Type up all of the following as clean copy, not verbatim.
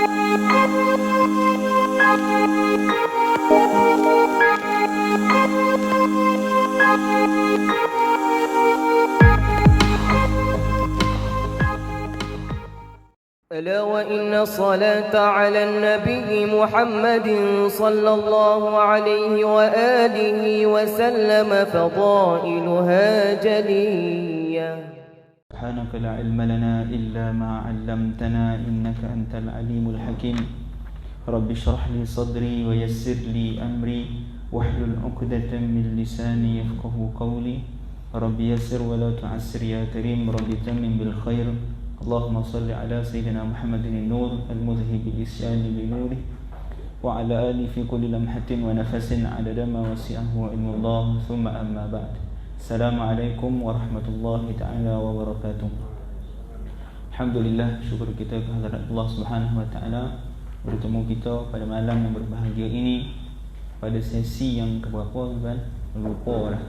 ألا وإن الصلاة على النبي محمد صلى الله عليه وآله وسلم فضائلها جلية. سبحانك لا علم لنا إلا ما علمتنا إنك أنت العليم الحكيم. رب اشرح لي صدري ويسر لي أمري واحلل عقدة من لساني يفقه قولي. رب يسر ولا تعسر يا كريم. رب تمم بالخير. اللهم صل على سيدنا محمد النور المذهب الإسيان بنوره وعلى آله في كل لمحة ونفس عدد ما وسعه علم الله. ثم أما بعد. Assalamualaikum warahmatullahi ta'ala wabarakatuh. Alhamdulillah, syukur kita kehadirat Allah Subhanahu wa ta'ala bertemu kita pada malam yang berbahagia ini, pada sesi yang keberapa kan? Lupa dah.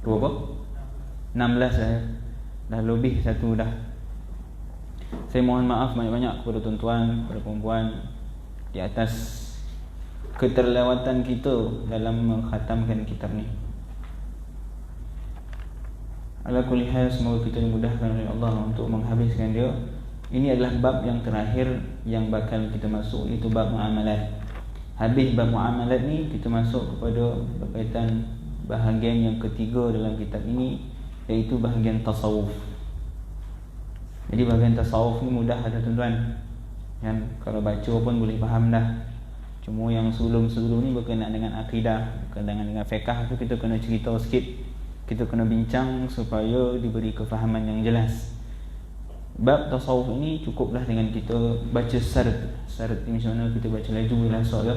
Berapa? 16 dah. Dah lebih satu dah. Saya mohon maaf banyak-banyak kepada tuan-tuan, kepada perempuan di atas keterlewatan kita dalam mengkhatamkan kitab ni. Ala kulli hal, semoga kita dimudahkan oleh Allah untuk menghabiskan dia. Ini adalah bab yang terakhir yang bakal kita masuk, iaitu bab muamalat. Habis bab muamalat ni, kita masuk kepada berkaitan bahagian yang ketiga dalam kitab ini, iaitu bahagian tasawuf. Jadi bahagian tasawuf ni mudah ada tuan-tuan kan? Kalau baca pun boleh faham dah. Cuma yang sebelum-sebelum ni berkenaan dengan akidah, berkenaan dengan fiqh tu kita kena cerita sikit, kita kena bincang supaya diberi kefahaman yang jelas. Bab tasawuf ini cukuplah dengan kita baca syarat. Syarat ni macam mana kita baca laju bila soal.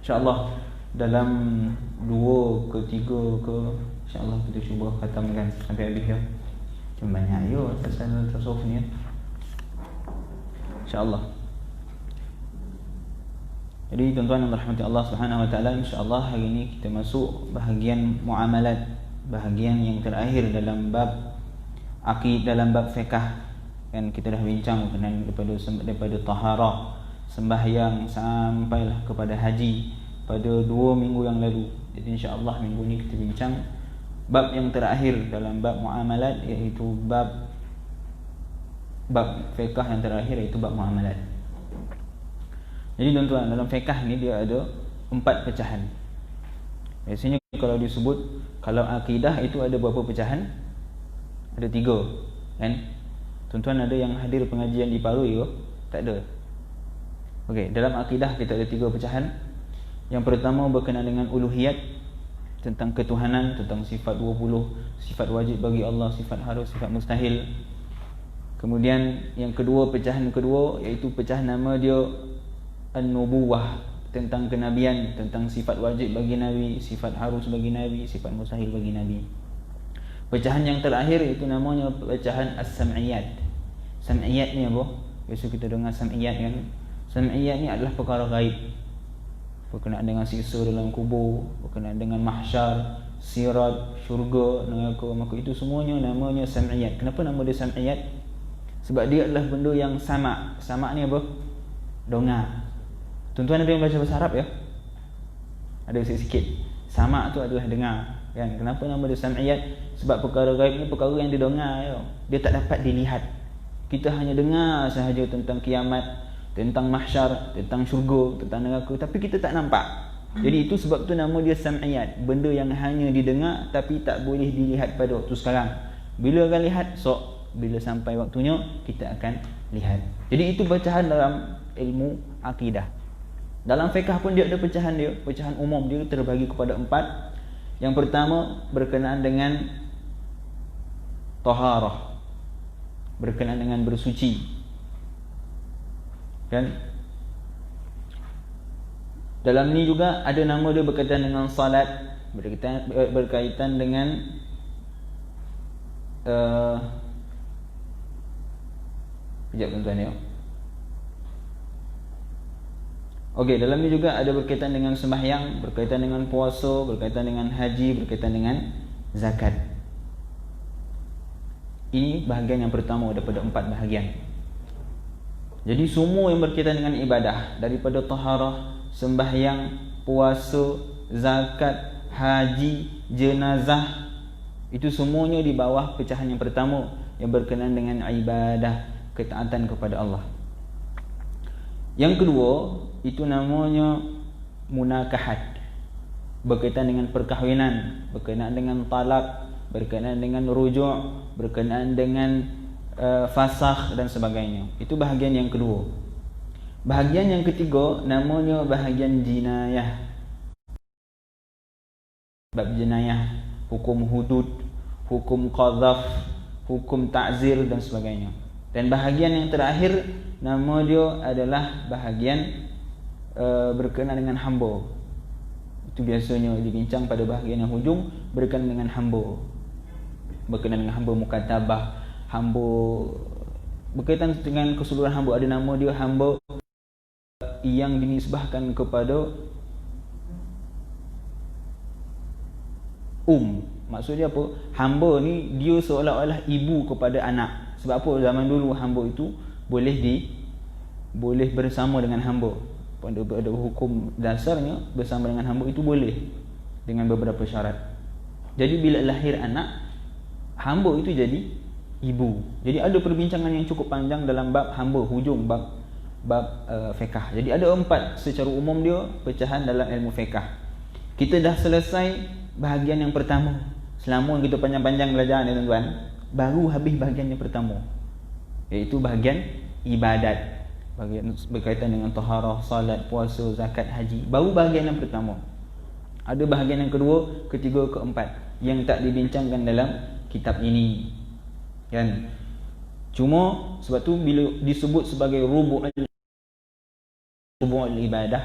InsyaAllah dalam 2 ke 3 ke, InsyaAllah kita cuba khatamkan sampai habis ya. Macam banyak ya pasal tasawuf ni ya. InsyaAllah. Jadi tuan-tuan yang dirahmati Allah Subhanahu wa ta'ala, InsyaAllah hari ini kita masuk bahagian muamalat, bahagian yang terakhir dalam bab akid, dalam bab fiqh. Kan kita dah bincang daripada taharah, sembahyang sampailah kepada haji pada 2 minggu yang lalu. Jadi insya-Allah minggu ni kita bincang bab yang terakhir dalam bab muamalat, iaitu bab fiqh yang terakhir, iaitu bab muamalat. Jadi tuan-tuan, dalam fiqh ni dia ada 4 pecahan. Biasanya kalau disebut, kalau akidah itu ada berapa pecahan? Ada 3 kan? Tuan-tuan ada yang hadir pengajian di Parui ke? Tak ada. Okey, dalam akidah kita ada 3 pecahan. Yang pertama berkenaan dengan uluhiyat, tentang ketuhanan, tentang sifat 20, sifat wajib bagi Allah, sifat harus, sifat mustahil. Kemudian yang kedua, pecahan kedua, iaitu pecahan nama dia an-nubuwah, tentang kenabian, tentang sifat wajib bagi Nabi, sifat harus bagi Nabi, sifat mustahil bagi Nabi. Pecahan yang terakhir itu namanya pecahan as-sam'iyat. Sam'iyat ni apa? Biasa kita dengar sam'iyat kan? Sam'iyat ni adalah perkara gaib, berkenaan dengan siksa dalam kubur, berkenaan dengan mahsyar, sirat, syurga, neraka. Maka itu semuanya namanya sam'iyat. Kenapa nama dia sam'iyat? Sebab dia adalah benda yang sama'. Sama' ni apa? Dengar. Tuan-tuan ada yang baca bahasa Arab ya? Ada sikit-sikit. Sama' tu adalah dengar kan? Kenapa nama dia sam'iyat? Sebab perkara gaib ni perkara yang didengar ya. Dia tak dapat dilihat. Kita hanya dengar sahaja tentang kiamat, tentang mahsyar, tentang syurga, tentang neraka, tapi kita tak nampak. Jadi itu sebab tu nama dia sam'iyat, benda yang hanya didengar tapi tak boleh dilihat pada waktu sekarang. Bila akan lihat? Bila sampai waktunya kita akan lihat. Jadi itu pecahan dalam ilmu akidah. Dalam fiqh pun dia ada pecahan dia, pecahan umum dia terbagi kepada 4. Yang pertama berkenaan dengan taharah, berkenaan dengan bersuci kan? Dalam ni juga ada nama dia berkaitan dengan salat, berkaitan dengan sekejap tuan-tuan ya. Okey, dalam ni juga ada berkaitan dengan sembahyang, berkaitan dengan puasa, berkaitan dengan haji, berkaitan dengan zakat. Ini bahagian yang pertama daripada 4 bahagian. Jadi semua yang berkaitan dengan ibadah, daripada taharah, sembahyang, puasa, zakat, haji, jenazah, itu semuanya di bawah pecahan yang pertama yang berkenaan dengan ibadah, ketaatan kepada Allah. Yang kedua, itu namanya munakahat, berkaitan dengan perkahwinan, berkenaan dengan talak, berkenaan dengan rujuk, berkenaan dengan fasakh dan sebagainya. Itu bahagian yang kedua. Bahagian yang ketiga namanya bahagian jinayah. Bab jinayah, hukum hudud, hukum qadhaf, hukum ta'zir dan sebagainya. Dan bahagian yang terakhir nama dia adalah bahagian berkenaan dengan hamba. Itu biasanya dibincang pada bahagian yang hujung, berkenaan dengan hamba. Berkenaan dengan hamba mukatabah, hamba berkaitan dengan keseluruhan hamba. Ada nama dia hamba yang dinisbahkan kepada maksudnya apa? Hamba ni dia seolah-olah ibu kepada anak. Sebab apa? Zaman dulu hamba itu boleh bersama dengan hamba. Pada hukum dasarnya bersama dengan hamba itu boleh dengan beberapa syarat. Jadi bila lahir anak, hamba itu jadi ibu. Jadi ada perbincangan yang cukup panjang dalam bab hamba, hujung bab fiqh. Jadi ada 4 secara umum dia pecahan dalam ilmu fiqh. Kita dah selesai bahagian yang pertama. Selama kita panjang-panjang belajar ni tuan-tuan, baru habis bahagian yang pertama, iaitu bahagian ibadat, bahagian berkaitan dengan taharah, salat, puasa, zakat, haji. Baru bahagian yang pertama. Ada bahagian yang kedua, ketiga, keempat yang tak dibincangkan dalam kitab ini, kan? Cuma sebab tu bila disebut sebagai rubu' ibadah,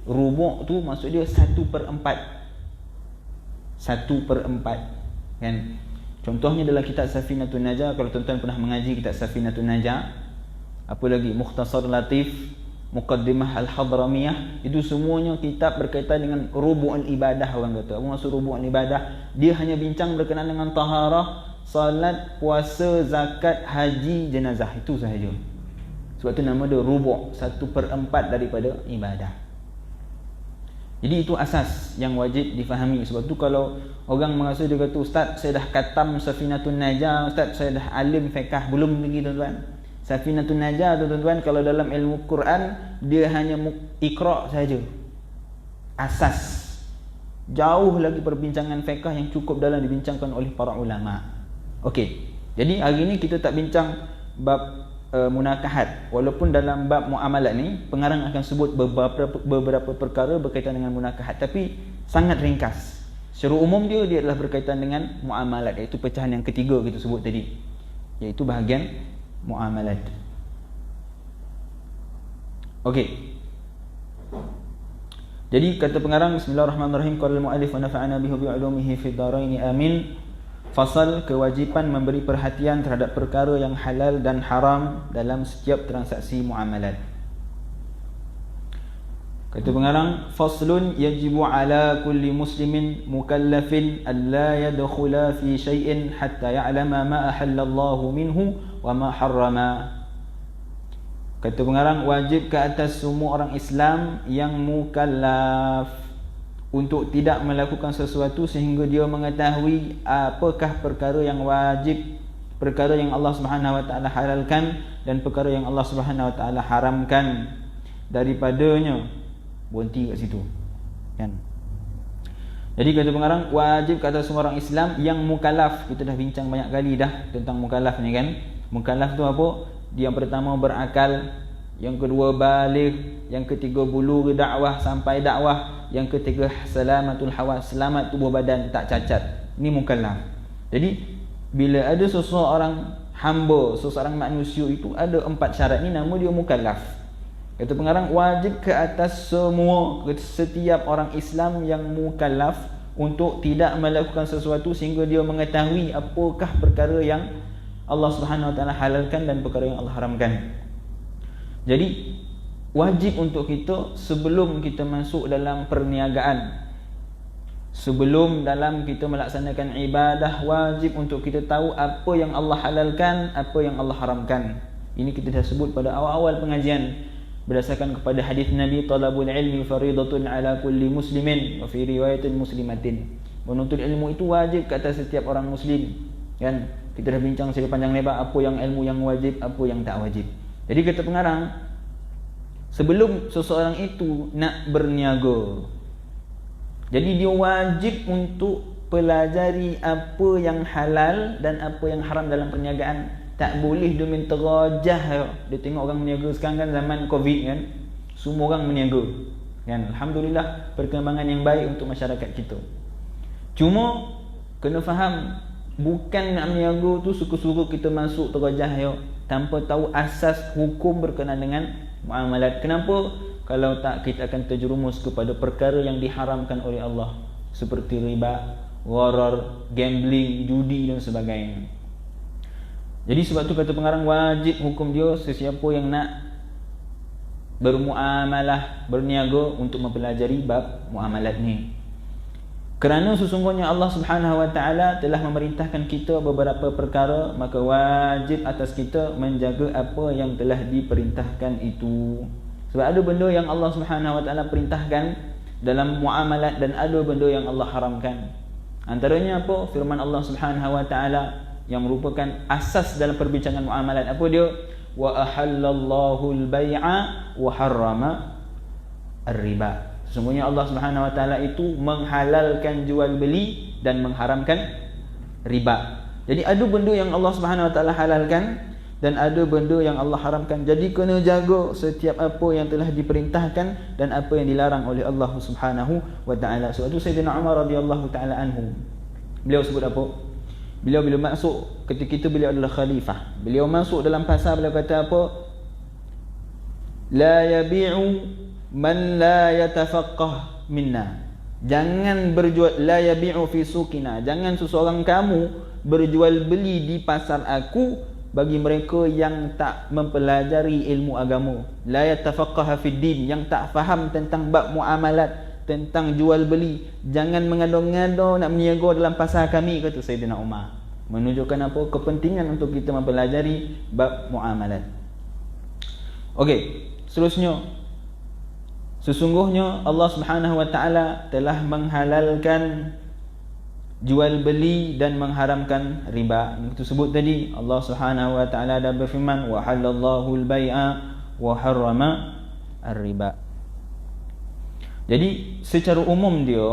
rubu' tu maksud dia 1/4, kan? Contohnya dalam kitab Safinatun Najah. Kalau tuan-tuan pernah mengaji kitab Safinatun Najah, apa lagi Mukhtasar Latif, Muqaddimah Al-Hadramiyah, itu semuanya kitab berkaitan dengan rubu'ul ibadah. Orang kata apa maksud rubu'ul ibadah? Dia hanya bincang berkenaan dengan taharah, salat, puasa, zakat, haji, jenazah, itu sahaja. Sebab tu nama dia rubu', 1/4 daripada ibadah. Jadi itu asas yang wajib difahami. Sebab tu kalau orang merasa dia kata, Ustaz saya dah khatam Safinatun Najah, Ustaz saya dah alim fiqh, belum lagi tuan-tuan. Safinatun Najah tu tuan-tuan, kalau dalam ilmu Quran dia hanya iqra' saja, asas. Jauh lagi perbincangan fiqh yang cukup dalam dibincangkan oleh para ulama. Okey, jadi hari ni kita tak bincang bab munakahat. Walaupun dalam bab muamalat ni pengarang akan sebut beberapa perkara berkaitan dengan munakahat, tapi sangat ringkas. Secara umum dia adalah berkaitan dengan muamalat, iaitu pecahan yang ketiga kita sebut tadi, iaitu bahagian muamalat. Okey. Jadi kata pengarang, Bismillahirrahmanirrahim, qala al-muallif wa nafa'ana bihi bi 'ulumihi fid dharain amin. Fasal, kewajipan memberi perhatian terhadap perkara yang halal dan haram dalam setiap transaksi muamalat. Kata pengarang, faslun yajibu ala kulli muslimin mukallafin an la yadkhula fi shay'in hatta ya'lama ma ahallallahu minhu wa ma harrama. Kata pengarang, wajib ke atas semua orang Islam yang mukallaf untuk tidak melakukan sesuatu sehingga dia mengetahui apakah perkara yang wajib, perkara yang Allah Subhanahu wa taala halalkan dan perkara yang Allah Subhanahu wa taala haramkan daripadanya. Berhenti kat situ, kan? Jadi kata pengarang, wajib kata semua orang Islam yang mukallaf. Kita dah bincang banyak kali dah tentang mukallaf ni, kan? Mukallaf tu apa? Dia yang pertama berakal, yang kedua baligh, yang ketiga bulugh dakwah sampai dakwah, yang ketiga salamatul hawas, selamat tubuh badan, tak cacat. Ini mukallaf. Jadi bila ada seseorang hamba, seseorang manusia itu ada 4 syarat ni, nama dia mukallaf. Kata pengarang, wajib ke atas setiap orang Islam yang mukallaf untuk tidak melakukan sesuatu sehingga dia mengetahui apakah perkara yang Allah Subhanahu wa taala halalkan dan perkara yang Allah haramkan. Jadi wajib untuk kita sebelum kita masuk dalam perniagaan, sebelum dalam kita melaksanakan ibadah, wajib untuk kita tahu apa yang Allah halalkan, apa yang Allah haramkan. Ini kita dah sebut pada awal-awal pengajian berdasarkan kepada hadis Nabi, talabul ilmi faridatun ala kulli muslimin wa fi riwayatin muslimatin. Menuntut ilmu itu wajib ke atas setiap orang muslim. Kan? Kita dah bincang secara panjang lebar apa yang ilmu yang wajib, apa yang tak wajib. Jadi kata pengarang, sebelum seseorang itu nak berniaga, jadi dia wajib untuk pelajari apa yang halal dan apa yang haram dalam perniagaan. Tak boleh dia main terajah. Dia tengok orang berniaga sekarang kan zaman Covid kan, semua orang berniaga kan. Alhamdulillah perkembangan yang baik untuk masyarakat kita. Cuma kena faham, bukan nak berniaga tu suka-suka kita masuk terajah tanpa tahu asas hukum berkenaan dengan muamalat. Kenapa? Kalau tak, kita akan terjerumus kepada perkara yang diharamkan oleh Allah, seperti riba, gharar, gambling, judi dan sebagainya. Jadi sebab tu kata pengarang, wajib hukum dia sesiapa yang nak bermuamalah, berniaga untuk mempelajari bab muamalat ni. Kerana sesungguhnya Allah Subhanahu Wa Taala telah memerintahkan kita beberapa perkara, maka wajib atas kita menjaga apa yang telah diperintahkan itu. Sebab ada benda yang Allah Subhanahu Wa Taala perintahkan dalam muamalat dan ada benda yang Allah haramkan. Antaranya apa? Firman Allah Subhanahu Wa Taala yang merupakan asas dalam perbincangan muamalat. Apa dia? Wa ahallallahu al-bai'a wa harrama ar-riba. Sesungguhnya Allah Subhanahu Wa Taala itu menghalalkan jual beli dan mengharamkan riba. Jadi ada benda yang Allah Subhanahu Wa Taala halalkan dan ada benda yang Allah haramkan. Jadi kena jaga setiap apa yang telah diperintahkan dan apa yang dilarang oleh Allah Subhanahu Wa Taala. Sebab itu Sayyidina Umar radhiyallahu taala anhu, beliau sebut apa? Beliau bila masuk, ketika itu beliau adalah khalifah. Beliau masuk dalam pasar, beliau kata apa? La yabi'u man la yatafaqqah minna. Jangan berjual, la yabi'u fi suqina. Jangan seseorang kamu berjual beli di pasar aku bagi mereka yang tak mempelajari ilmu agama. La yatafaqqah fid din, yang tak faham tentang bab muamalat, tentang jual beli. Jangan mengado-ngado nak berniaga dalam pasar kami, kata Sayyidina Umar. Menunjukkan apa? Kepentingan untuk kita mempelajari bab muamalat. Okey, seterusnya, sesungguhnya Allah Subhanahu Wa Taala telah menghalalkan jual beli dan mengharamkan riba. Yang kita sebut tadi, Allah Subhanahu Wa Taala dah berfirman, wa halallahu al-bai'a wa harrama ar-riba. Jadi secara umum dia,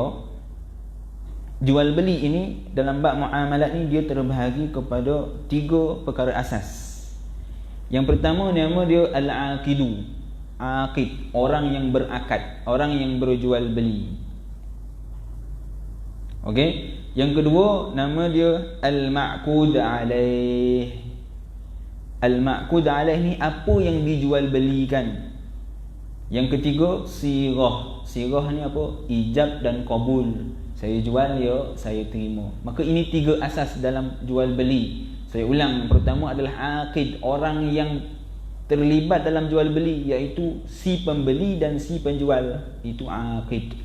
jual beli ini dalam bab muamalat ni dia terbahagi kepada 3 perkara asas. Yang pertama nama dia al-aqidu. Aqid, orang yang berakad, orang yang berjual beli. Okey. Yang kedua nama dia al-ma'qud alaih. Al-ma'qud alaih ni apa yang dijual belikan. Yang ketiga sirah. Sirah ni apa? Ijab dan qabul. Saya jual ya, saya terima. Maka ini 3 asas dalam jual beli. Saya ulang, pertama adalah aqid, orang yang terlibat dalam jual beli, iaitu si pembeli dan si penjual. Itu aqid.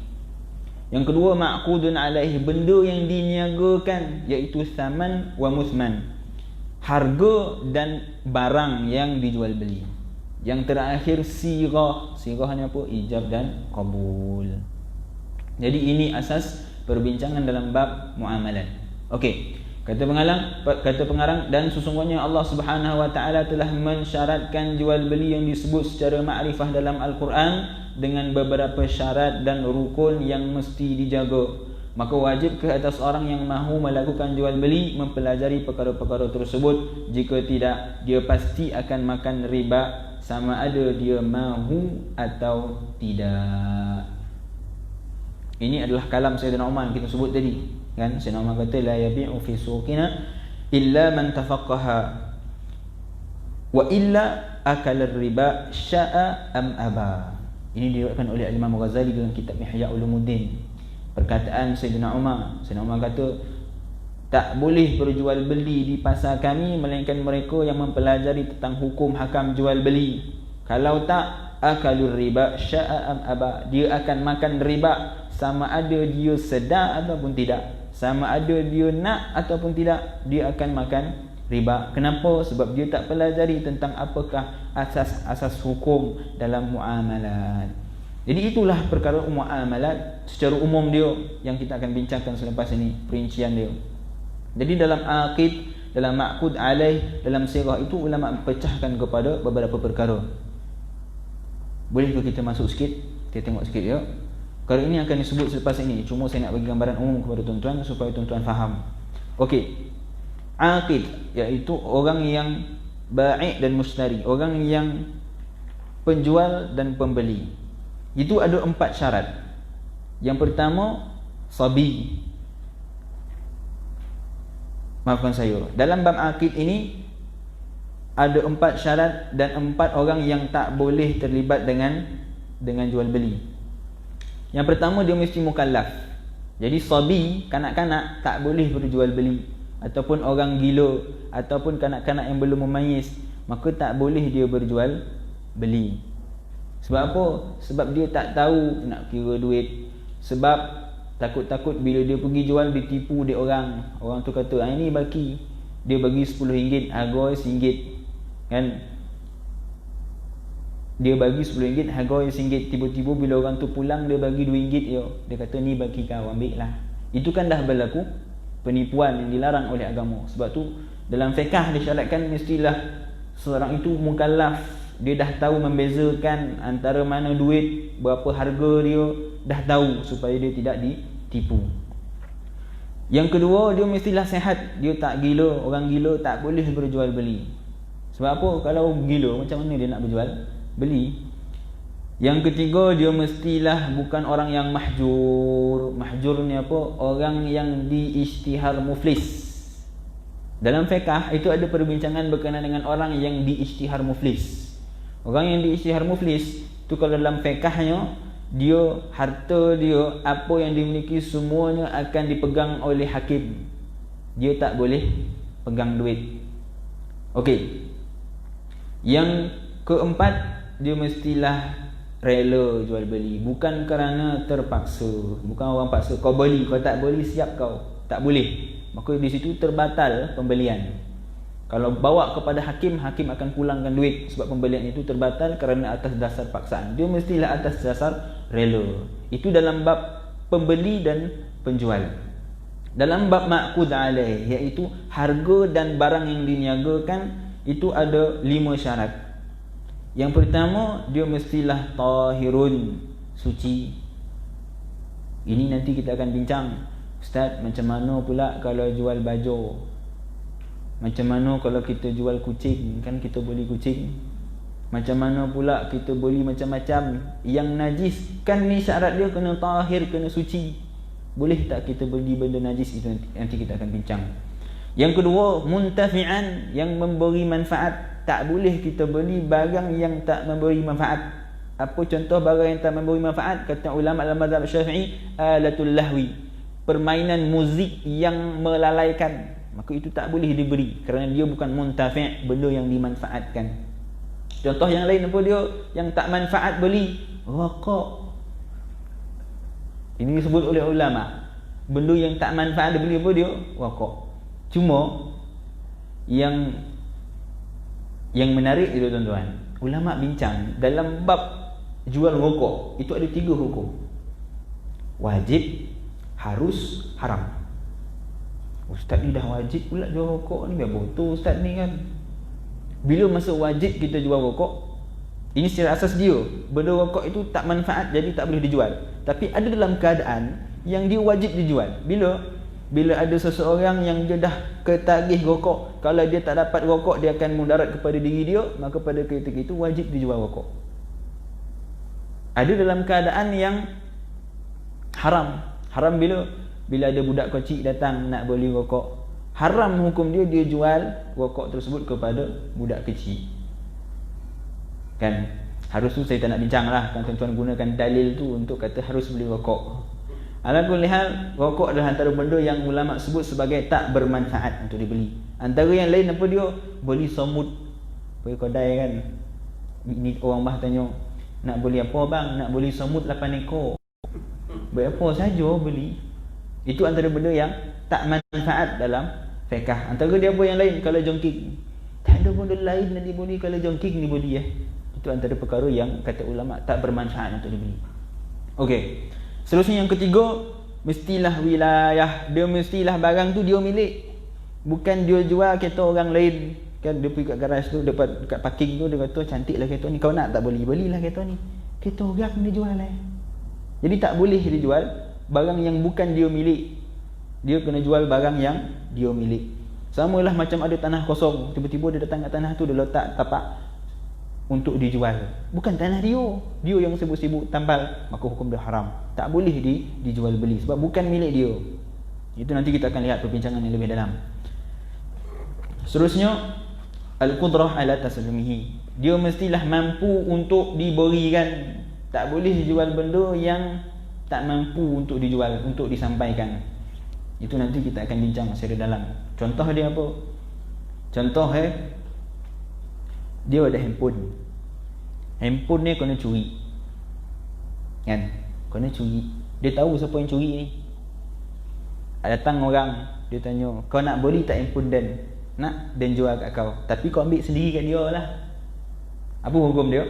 Yang kedua ma'qudun alaihi, benda yang diniagakan, iaitu saman wa musman, harga dan barang yang dijual beli. Yang terakhir sirah. Sirahnya apa? Ijab dan qabul. Jadi ini asas perbincangan dalam bab muamalat. Okey. Kata pengarang, dan sesungguhnya Allah Subhanahu Wa Taala telah mensyaratkan jual beli yang disebut secara makrifah dalam Al-Quran dengan beberapa syarat dan rukun yang mesti dijaga. Maka wajib ke atas orang yang mahu melakukan jual beli mempelajari perkara-perkara tersebut. Jika tidak, dia pasti akan makan riba, sama ada dia mahu atau tidak. Ini adalah kalam Sayyidina Umar kita sebut tadi, kan? Sayyidina Umar kata la yabi'u fi suqina illa man tafaqqaha wa illa akala riba sya'a am aba. Ini diriwayatkan oleh Imam Ghazali dalam kitab Ihya Ulumuddin. Perkataan Sayyidina Umar. Sayyidina Umar kata tak boleh berjual beli di pasar kami melainkan mereka yang mempelajari tentang hukum hakam jual beli. Kalau tak, akalur riba sya'a am aba, dia akan makan riba sama ada dia sedar ataupun tidak, sama ada dia nak ataupun tidak, dia akan makan riba. Kenapa? Sebab dia tak pelajari tentang apakah asas-asas hukum dalam muamalat. Jadi itulah perkara muamalat secara umum dia yang kita akan bincangkan selepas ini, perincian dia. Jadi dalam aqid, dalam ma'qud alaih, dalam sirah itu ulama pecahkan kepada beberapa perkara. Boleh ke kita masuk sikit? Kita tengok sikit ya. Perkara ini akan disebut selepas ini. Cuma saya nak bagi gambaran umum kepada tuan-tuan supaya tuan-tuan faham. Okey. Aqid iaitu orang yang bai' dan mushtari, orang yang penjual dan pembeli. Itu ada 4 syarat. Yang pertama, sabi. Maafkan saya. Dalam bab aqid ini ada 4 syarat dan 4 orang yang tak boleh terlibat dengan jual beli. Yang pertama, dia mesti mukallaf. Jadi sabi, kanak-kanak tak boleh berjual beli, ataupun orang gila, ataupun kanak-kanak yang belum memayis, maka tak boleh dia berjual beli. Sebab apa? Sebab dia tak tahu nak kira duit. Sebab takut-takut bila dia pergi jual ditipu dia orang. Orang tu kata, ini baki. Dia bagi RM10, harga RM1. Kan? Dia bagi RM10, harga RM1. Tiba-tiba bila orang tu pulang, dia bagi RM2 je. Dia kata, ni bagi kau, ambil lah. Itu kan dah berlaku penipuan yang dilarang oleh agama. Sebab tu dalam fiqh disyaratkan mestilah seorang itu mukallaf. Dia dah tahu membezakan antara mana duit, berapa harga dia, dah tahu supaya dia tidak ditipu. Yang kedua, dia mestilah sihat. Dia tak gila. Orang gila tak boleh berjual beli. Sebab apa? Kalau gila, macam mana dia nak berjual beli? Yang ketiga, dia mestilah bukan orang yang mahjur. Mahjur ni apa? Orang yang diisytihar muflis. Dalam fiqh itu ada perbincangan berkenaan dengan orang yang diisytihar muflis. Orang yang diisytihar muflis tu kalau dalam fiqhnya, dia harta dia, apa yang dimiliki semuanya akan dipegang oleh hakim. Dia tak boleh pegang duit. Okey. Yang keempat, dia mestilah rela jual beli, bukan kerana terpaksa. Bukan orang paksa kau beli, kau tak beli siap kau, tak boleh. Maka di situ terbatal pembelian. Kalau bawa kepada hakim, hakim akan pulangkan duit sebab pembelian itu terbatal kerana atas dasar paksaan. Dia mestilah atas dasar rela. Itu dalam bab pembeli dan penjual. Dalam bab ma'qud alaih, iaitu harga dan barang yang diniagakan, itu ada 5 syarat. Yang pertama, dia mestilah tahirun, suci. Ini nanti kita akan bincang. Ustaz, macam mana pula kalau jual baju? Macam mana kalau kita jual kucing? Kan kita beli kucing. Macam mana pula kita beli macam-macam yang najis? Kan ni syarat dia kena tahir, kena suci. Boleh tak kita beli benda najis? Itu nanti kita akan bincang. Yang kedua, muntafi'an, yang memberi manfaat. Tak boleh kita beli barang yang tak memberi manfaat. Apa contoh barang yang tak memberi manfaat? Kata ulama dalam mazhab Syafi'i, alatul lahwi, permainan muzik yang melalaikan. Maka itu tak boleh diberi kerana dia bukan muntafi', benda yang dimanfaatkan. Contoh yang lain apa dia? Yang tak manfaat beli, rokok. Ini disebut oleh ulama. Benda yang tak manfaat dibeli apa dia? Rokok. Cuma yang menarik itu tuan-tuan, ulama bincang dalam bab jual rokok itu ada 3 hukum. Wajib, harus, haram. Ustaz ni dah wajib pula jual rokok ni, biar betul ustaz ni kan. Bila masa wajib kita jual rokok, ini secara asas dia, benda rokok itu tak manfaat jadi tak boleh dijual. Tapi ada dalam keadaan yang dia wajib dijual. Bila ada seseorang yang dia dah ketagih rokok, kalau dia tak dapat rokok dia akan mudarat kepada diri dia, maka pada ketika itu wajib dijual rokok. Ada dalam keadaan yang haram. Haram bila ada budak kecil datang nak beli rokok, haram hukum dia jual rokok tersebut kepada budak kecil. Kan? Harus tu saya tak nak bincang lah, kan tuan-tuan gunakan dalil tu untuk kata harus beli rokok. Ala kulli hal, rokok adalah antara benda yang ulama sebut sebagai tak bermanfaat untuk dibeli. Antara yang lain apa dia? Beli somut. Pergi kedai kan, ini orang bah tanya, nak beli apa bang? Nak beli somut 8 ekor. Beli apa saja beli. Itu antara benda yang tak manfaat fiqh. Antara dia apa yang lain? Kalau jongkik, tak ada benda lain yang dibeli. Kalau jongkik ni boleh Itu antara perkara yang kata ulama tak bermanfaat untuk dibeli. Okey. Seterusnya yang ketiga, mestilah wilayah. Dia mestilah barang tu dia milik. Bukan dia jual kereta orang lain. Kan dia pergi kat garaj tu, dekat parking tu, dia kata cantiklah kereta ni, kau nak tak boleh, belilah kereta ni. Kereta orang dia jual Jadi tak boleh dia jual barang yang bukan dia milik. Dia kena jual barang yang dia milik. Samalah macam ada tanah kosong, tiba-tiba dia datang kat tanah tu, dia letak tapak untuk dijual. Bukan tanah dia yang sibuk-sibuk tambal, maka hukum dia haram. Tak boleh dijual beli sebab bukan milik dia. Itu nanti kita akan lihat perbincangan yang lebih dalam. Seterusnya, al-qudrah ala taslimihi. Dia mestilah mampu untuk diberikan. Tak boleh dijual benda yang tak mampu untuk dijual, untuk disampaikan. Itu nanti kita akan bincang secara dalam. Contoh dia apa? Contoh dia ada handphone. Handphone ni kena curi. Kan? Kena curi. Dia tahu siapa yang curi ni. Datang orang, dia tanya, kau nak beli tak handphone Dan? Nak, Dan jual kat kau. Tapi kau ambil sendiri kat dia lah. Apa hukum dia?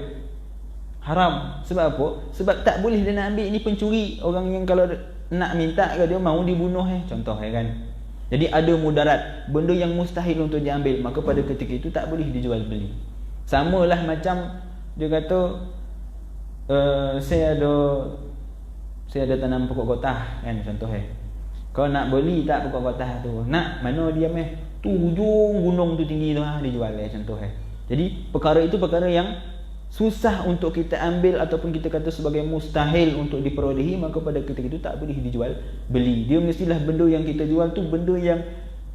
Haram. Sebab apa? Sebab tak boleh dia nak ambil. Ni pencuri. Orang yang kalau nak minta ke dia, mau dibunuh Contoh kan. Jadi ada mudarat, benda yang mustahil untuk diambil, maka pada ketika itu tak boleh dijual beli. Samalah macam dia kata saya ada tanam pokok kotah kan, contoh kau nak beli tak pokok kotah tu? Nak, mana dia tu hujung gunung tu tinggi tu dijual contoh Jadi perkara itu perkara yang susah untuk kita ambil ataupun kita kata sebagai mustahil untuk diperolehi, maka pada ketika itu tak boleh dijual beli. Dia mestilah benda yang kita jual tu benda yang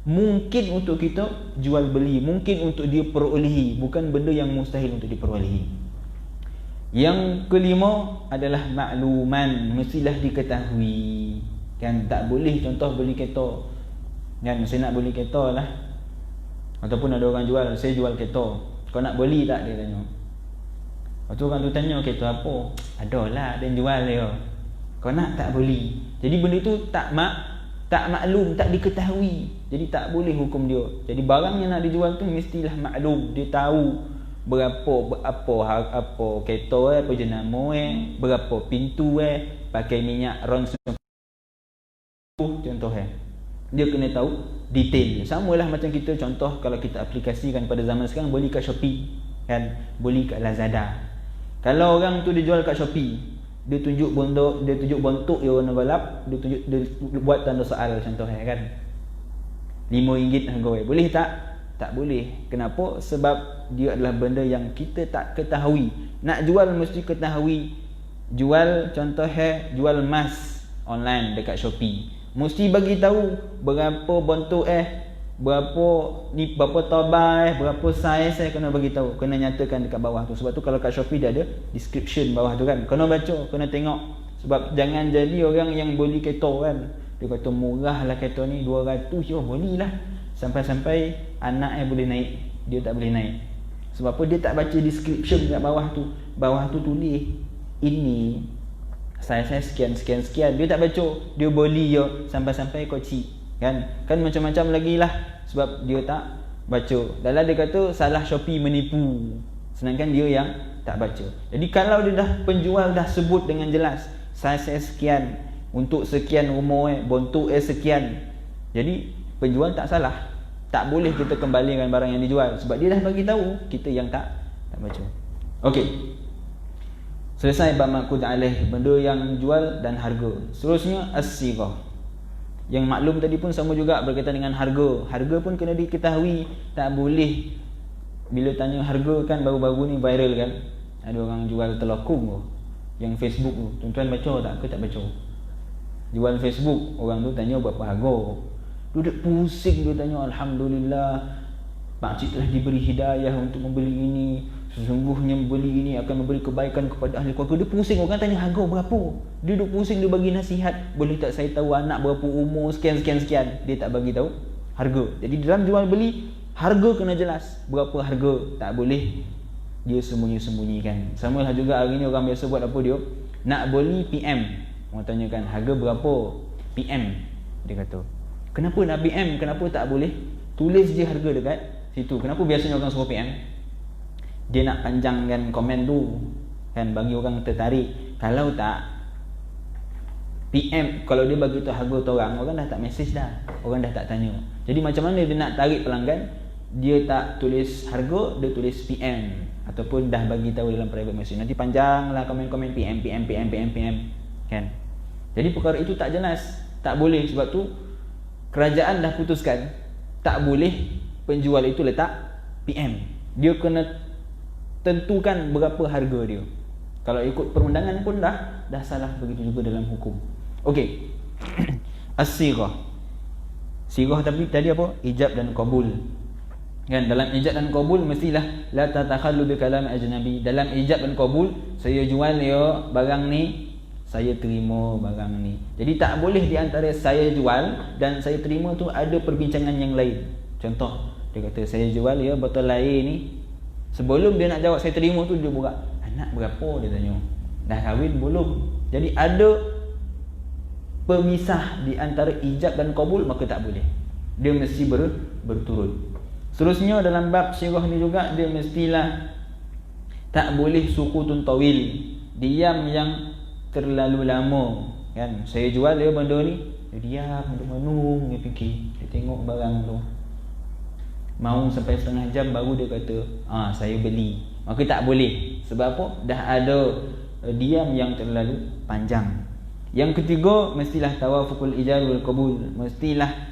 mungkin untuk kita jual beli, mungkin untuk dia perolehi, bukan benda yang mustahil untuk diperolehi. Yang kelima adalah makluman, mestilah diketahui. Kan tak boleh contoh beli kereta. Kan saya nak beli kereta lah. Ataupun ada orang jual, saya jual kereta. Kau nak beli tak, dia tanya. Lepas tu orang tu tanya, kereta apa? Adalah, dia jual dia. Kau nak tak beli. Jadi benda tu tak maklum, tak diketahui. Jadi tak boleh hukum dia. Jadi barang yang nak dijual tu mestilah maklum. Dia tahu apa kereta apa jenama berapa pintu pakai minyak ron contoh dia kena tahu detail. Samalah macam kita contoh kalau kita aplikasikan pada zaman sekarang, beli kat Shopee kan, beli kat Lazada. Kalau orang tu dia jual kat Shopee, dia tunjuk bentuk dia warna gelap, dia buat tanda soal contoh kan. RM5 harga boleh tak? Tak boleh. Kenapa? Sebab dia adalah benda yang kita tak ketahui. Nak jual mesti ketahui. Jual contoh jual emas online dekat Shopee, mesti bagi tahu berapa bentuk berapa tobai, berapa saiz kena bagi tahu, kena nyatakan dekat bawah tu. Sebab tu kalau kat Shopee dia ada description bawah tu kan. Kena baca, kena tengok. Sebab jangan jadi orang yang beli kereta kan, dia kata murah lah kereta ni 200, belilah. Sampai-sampai anak boleh naik, dia tak boleh naik. Sebab apa? Dia tak baca description kat bawah tu. Bawah tu tulis ini saiz sekian. Dia tak baca, dia beli sampai-sampai kocik. Kan macam-macam lagi lah. Sebab dia tak baca. Dalam dia kata salah Shopee menipu, sedangkan dia yang tak baca. Jadi kalau dia penjual dah sebut dengan jelas saiz sekian, untuk sekian umur bentuk sekian, jadi penjual tak salah. Tak boleh kita kembalikan barang yang dijual sebab dia dah bagi tahu, kita yang tak baca. Okey. Selesai bab maqud alaih, benda yang jual dan harga. Seterusnya as-sighah. Yang maklum tadi pun sama juga berkaitan dengan harga. Harga pun kena diketahui. Tak boleh bila tanya harga kan, baru-baru ni viral kan. Ada orang jual telokong tu, yang Facebook tu. Tuan-tuan baca tak ke tak baca? Jual Facebook, orang tu tanya berapa harga. Duduk pusing, dia tanya alhamdulillah pakcik telah diberi hidayah untuk membeli ini. Sesungguhnya membeli ini akan memberi kebaikan kepada ahli keluarga. Dia pusing, orang tanya harga berapa. Dia duduk pusing, dia bagi nasihat. Boleh tak saya tahu anak berapa umur, sekian. Dia tak bagi tahu harga. Jadi dalam jual beli, harga kena jelas. Berapa harga, tak boleh dia sembunyi-sembunyikan. Sama lah juga hari ni orang biasa buat apa dia? Nak beli PM. Orang tanyakan harga berapa? PM. Dia kata Kenapa nak PM? Kenapa tak boleh tulis je harga dekat situ? Kenapa biasanya orang suruh PM? Dia nak panjangkan komen tu kan, bagi orang tertarik. Kalau tak PM, kalau dia bagi tahu harga tu orang dah tak message dah, orang dah tak tanya. Jadi macam mana dia nak tarik pelanggan? Dia tak tulis harga, dia tulis PM, ataupun dah bagi tahu dalam private message. Nanti panjanglah komen-komen PM kan. Jadi perkara itu tak jelas, tak boleh. Sebab tu kerajaan dah putuskan tak boleh penjual itu letak PM. Dia kena tentukan berapa harga dia. Kalau ikut perundangan pun dah salah. Begitu juga dalam hukum. Okey. As-sighah. Sighah tapi tadi apa? Ijab dan qabul. Kan, dalam ijab dan qabul mestilah la tatakhallu bi kalam ajnabi. Dalam ijab dan qabul, saya jual ya barang ni, saya terima barang ni. Jadi tak boleh di antara saya jual dan saya terima tu ada perbincangan yang lain. Contoh, dia kata saya jual ya botol air ni. Sebelum dia nak jawab saya terima tu, dia buka, anak berapa, dia tanya. Dah kahwin belum? Jadi ada pemisah di antara ijab dan qabul, maka tak boleh. Dia mesti berturut. Seterusnya dalam bab sirah ni juga, dia mestilah tak boleh sukutun tawil, diam yang terlalu lama kan. Saya jual dia benda ni, dia diam, dia menung, dia fikir, dia tengok barang tu, mau sampai setengah jam baru dia kata saya beli. Maka tak boleh. Sebab apa? Dah ada diam yang terlalu panjang. Yang ketiga, mestilah tawafukul ijar wal qabul. Mestilah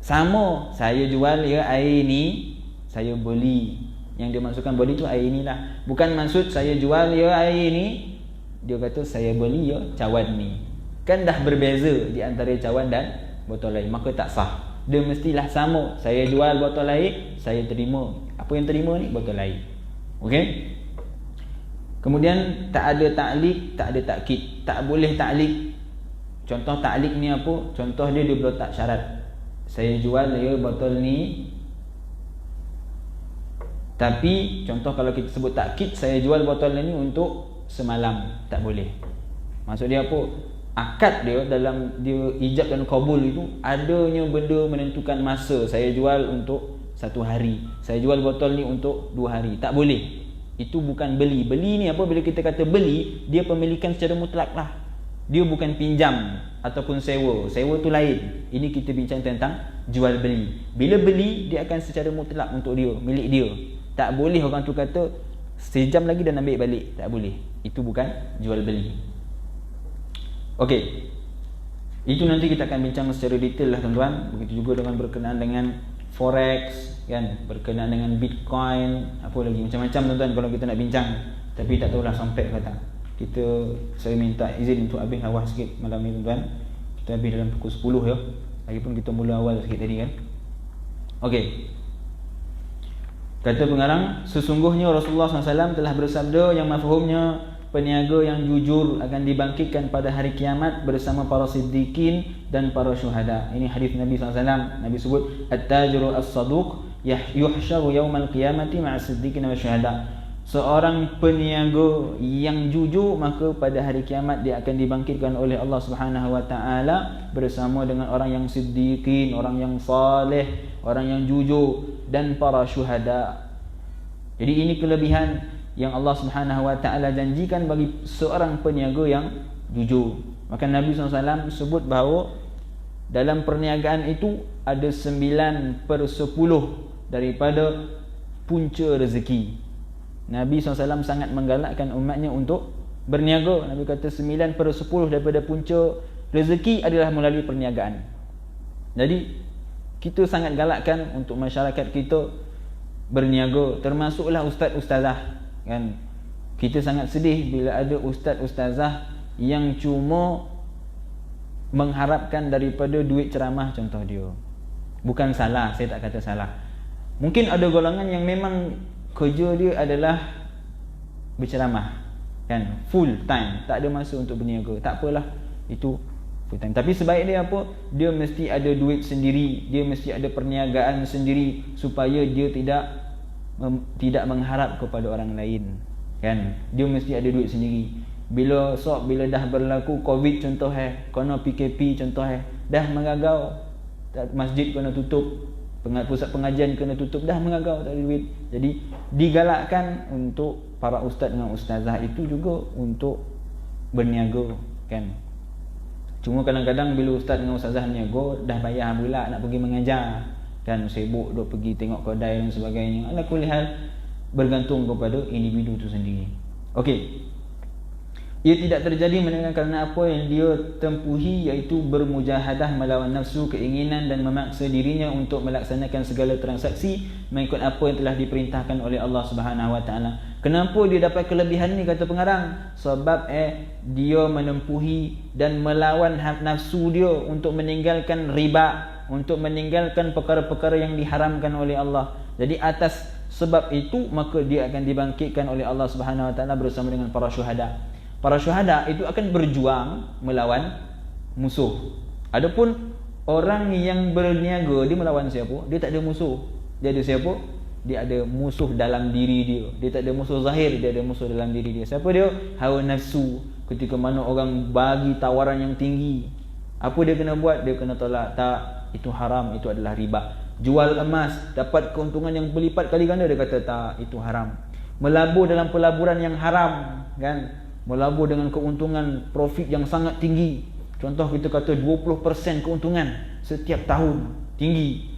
sama, saya jual ya air ni, saya beli. Yang dia maksudkan beli tu air ni lah. Bukan maksud saya jual ya air ni, dia kata saya beli ya cawan ni. Kan dah berbeza di antara cawan dan botol air, maka tak sah. Dia mestilah sama, saya jual botol air, saya terima. Apa yang terima ni? Botol air. Okey? Kemudian tak ada ta'liq, tak ada takkid. Tak boleh ta'liq. Contoh ta'liq ni apa? Contoh dia letak syarat. Saya jual ya botol ni, tapi contoh kalau kita sebut takkid, saya jual botol ni untuk semalam. Tak boleh. Maksud dia apa? Akad dia dalam dia ijab dan qabul itu adanya benda menentukan masa. Saya jual untuk 1 hari, saya jual botol ni untuk 2 hari. Tak boleh. Itu bukan beli. Beli ni apa? Bila kita kata beli, dia pemilikan secara mutlak lah. Dia bukan pinjam ataupun sewa. Sewa tu lain. Ini kita bincang tentang jual beli. Bila beli, dia akan secara mutlak untuk dia, milik dia. Tak boleh orang tu kata sejam lagi dan ambil balik. Tak boleh. Itu bukan jual beli. Okey. Itu nanti kita akan bincang secara detail lah tuan-tuan. Begitu juga dengan berkenaan dengan forex kan, berkenaan dengan bitcoin, apa lagi macam-macam tuan-tuan kalau kita nak bincang. Tapi tak tahulah sampai ke tak. Saya minta izin untuk habis awal sikit malam ni tuan-tuan. Kita habis dalam pukul 10 ya. Lagipun kita mula awal sikit tadi kan. Okey. Kata pengarang, sesungguhnya Rasulullah SAW telah bersabda yang mafhumnya peniaga yang jujur akan dibangkitkan pada hari kiamat bersama para siddiqin dan para syuhada. Ini hadis Nabi SAW. Nabi sebut at-tajiru as-saduq yuhsyaru yaumal qiyamati ma'a siddiqin wa syuhada. Seorang peniaga yang jujur, maka pada hari kiamat dia akan dibangkitkan oleh Allah Subhanahu wa taala bersama dengan orang yang siddiqin, orang yang saleh, orang yang jujur dan para syuhada. Jadi ini kelebihan yang Allah Subhanahu wa taala janjikan bagi seorang peniaga yang jujur. Maka Nabi SAW sebut bahawa dalam perniagaan itu ada 9/10 daripada punca rezeki. Nabi SAW sangat menggalakkan umatnya untuk berniaga. Nabi kata 9/10 daripada punca rezeki adalah melalui perniagaan. Jadi kita sangat galakkan untuk masyarakat kita berniaga, termasuklah ustaz-ustazah kan. Kita sangat sedih bila ada ustaz-ustazah yang cuma mengharapkan daripada duit ceramah contoh dia. Bukan salah, saya tak kata salah. Mungkin ada golongan yang memang kerja dia adalah berceramah kan, full time, tak ada masa untuk berniaga. Tak apalah, itu full time. Tapi sebaik dia apa? Dia mesti ada duit sendiri, dia mesti ada perniagaan sendiri supaya dia tidak mengharap kepada orang lain kan. Dia mesti ada duit sendiri. Bila dah berlaku Covid contoh kena PKP contoh dah meragau masjid kena tutup, pusat pengajian kena tutup, dah mengagau tak ada duit. Jadi digalakkan untuk para ustaz dengan ustazah itu juga untuk berniaga kan. Cuma kadang-kadang bila ustaz dengan ustazah niaga dah bayar pula nak pergi mengajar kan, sibuk duk pergi tengok kedai dan sebagainya. Ala kulli hal bergantung kepada individu itu sendiri. Okey. Ia tidak terjadi melainkan kerana apa yang dia tempuhi, iaitu bermujahadah melawan nafsu, keinginan dan memaksa dirinya untuk melaksanakan segala transaksi mengikut apa yang telah diperintahkan oleh Allah Subhanahu Wa Taala. Kenapa dia dapat kelebihan ni kata pengarang? Sebab dia menempuhi dan melawan nafsu dia untuk meninggalkan riba, untuk meninggalkan perkara-perkara yang diharamkan oleh Allah. Jadi atas sebab itu maka dia akan dibangkitkan oleh Allah Subhanahu Wa Taala bersama dengan para syuhada. Para syuhada itu akan berjuang melawan musuh. Adapun orang yang berniaga, dia melawan siapa? Dia tak ada musuh. Dia ada siapa? Dia ada musuh dalam diri dia. Dia tak ada musuh zahir, dia ada musuh dalam diri dia. Siapa dia? Hawa nafsu. Ketika mana orang bagi tawaran yang tinggi, apa dia kena buat? Dia kena tolak. Tak, itu haram, itu adalah riba. Jual emas, dapat keuntungan yang berlipat kali ganda, dia kata tak, itu haram. Melabur dalam pelaburan yang haram, kan? Melabur dengan keuntungan profit yang sangat tinggi. Contoh kita kata 20% keuntungan setiap tahun, tinggi.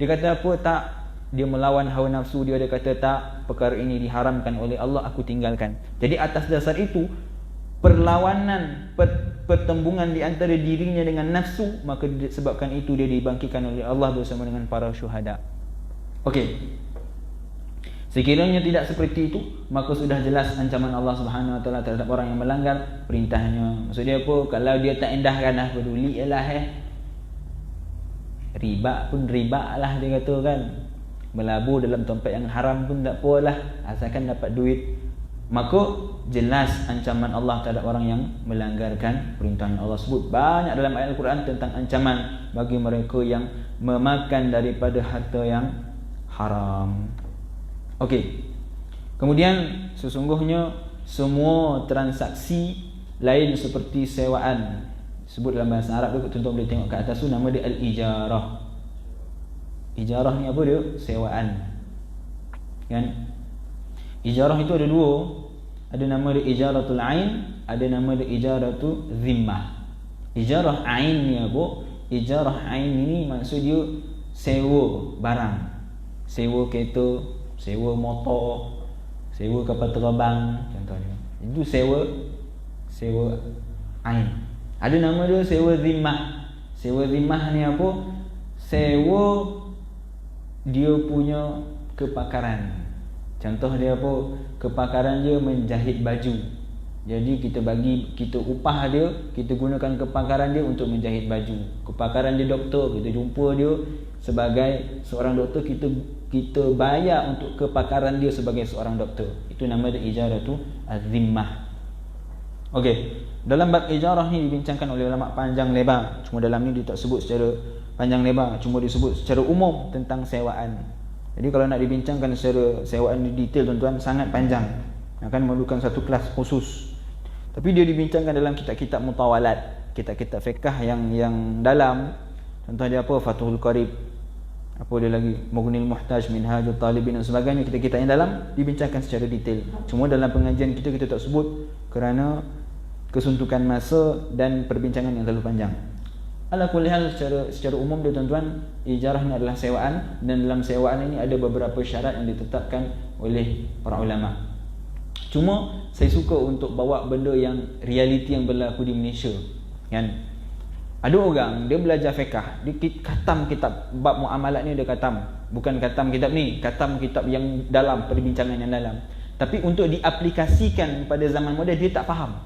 Dia kata apa? Tak. Dia melawan hawa nafsu dia. Dia kata tak, perkara ini diharamkan oleh Allah, aku tinggalkan. Jadi atas dasar itu, perlawanan, pertembungan di antara dirinya dengan nafsu, maka sebabkan itu dia dibangkitkan oleh Allah bersama dengan para syuhada. Okey. Sekiranya tidak seperti itu, maka sudah jelas ancaman Allah Subhanahu Wa Taala terhadap orang yang melanggar perintahnya. Maksudnya apa? Kalau dia tak endahkan dah peduli ialah riba pun riba lah dia kata kan. Melabur dalam tempat yang haram pun tak apalah, asalkan dapat duit. Maka jelas ancaman Allah terhadap orang yang melanggarkan perintah Allah. Sebut banyak dalam ayat Al-Quran tentang ancaman bagi mereka yang memakan daripada harta yang haram. Okey. Kemudian sesungguhnya semua transaksi lain seperti sewaan, sebut dalam bahasa Arab tu, tuan-tuan boleh tengok kat atas tu, nama dia al-ijarah. Ijarah ni apa dia? Sewaan. Kan? Ijarah itu ada dua. Ada nama dia ijaratul ain, ada nama dia ijaratul zimmah. Ijarah ain ni apa? Ijarah ain ni maksud dia sewa barang. Sewa kereta, sewa motor, sewa kapal terbang contohnya. Itu sewa ain. Ada nama dia sewa zimmah. Sewa zimmah ni apa? Sewa dia punya kepakaran. Contoh dia apa? Kepakaran dia menjahit baju. Jadi kita upah dia, kita gunakan kepakaran dia untuk menjahit baju. Kepakaran dia doktor, kita jumpa dia sebagai seorang doktor, kita bayar untuk kepakaran dia sebagai seorang doktor. Itu nama dia ijaratu az-zimmah. Okey, dalam bab ijarah ni dibincangkan oleh ulama panjang lebar. Cuma dalam ni dia tak sebut secara panjang lebar, cuma disebut secara umum tentang sewaan. Jadi kalau nak dibincangkan secara sewaan di detail tuan-tuan sangat panjang, akan memerlukan satu kelas khusus. Tapi dia dibincangkan dalam kitab-kitab mutawalat, kitab-kitab fiqh yang dalam. Contoh dia apa? Fathul Qarib. Apa dia lagi? Mughnil Muhtaj, Minhajul Talibin dan sebagainya. Kitab-kitab yang dalam dibincangkan secara detail. Cuma dalam pengajian kita tak sebut kerana kesuntukan masa dan perbincangan yang terlalu panjang. Ala kulli hal secara umum dia tuan-tuan, ijarah ni adalah sewaan, dan dalam sewaan ini ada beberapa syarat yang ditetapkan oleh para ulama. Cuma saya suka untuk bawa benda yang realiti yang berlaku di Malaysia, kan? Ada orang dia belajar fiqh, dia khatam kitab bab muamalat ni, dia khatam. Bukan khatam kitab ni, khatam kitab yang dalam, perbincangan yang dalam. Tapi untuk diaplikasikan pada zaman moden dia tak faham.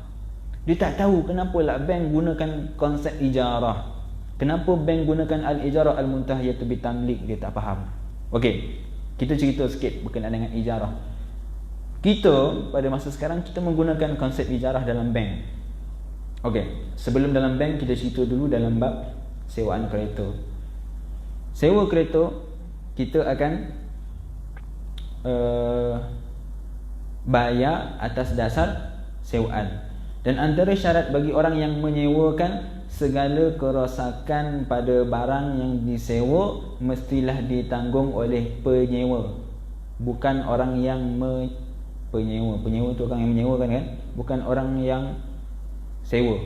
Dia tak tahu kenapa lah bank gunakan konsep ijarah. Kenapa bank gunakan al-ijarah al-muntahiyatu bitamlik, dia tak faham. Okey, kita cerita sikit berkenaan dengan ijarah. Kita pada masa sekarang kita menggunakan konsep ijarah dalam bank. Okey, sebelum dalam bank kita cerita dulu dalam bab sewaan kereta. Sewa kereta kita akan bayar atas dasar sewaan. Dan antara syarat bagi orang yang menyewakan segala kerosakan pada barang yang disewa mestilah ditanggung oleh penyewa, bukan orang yang penyewa. Penyewa tu orang yang menyewakan kan, bukan orang yang sewa.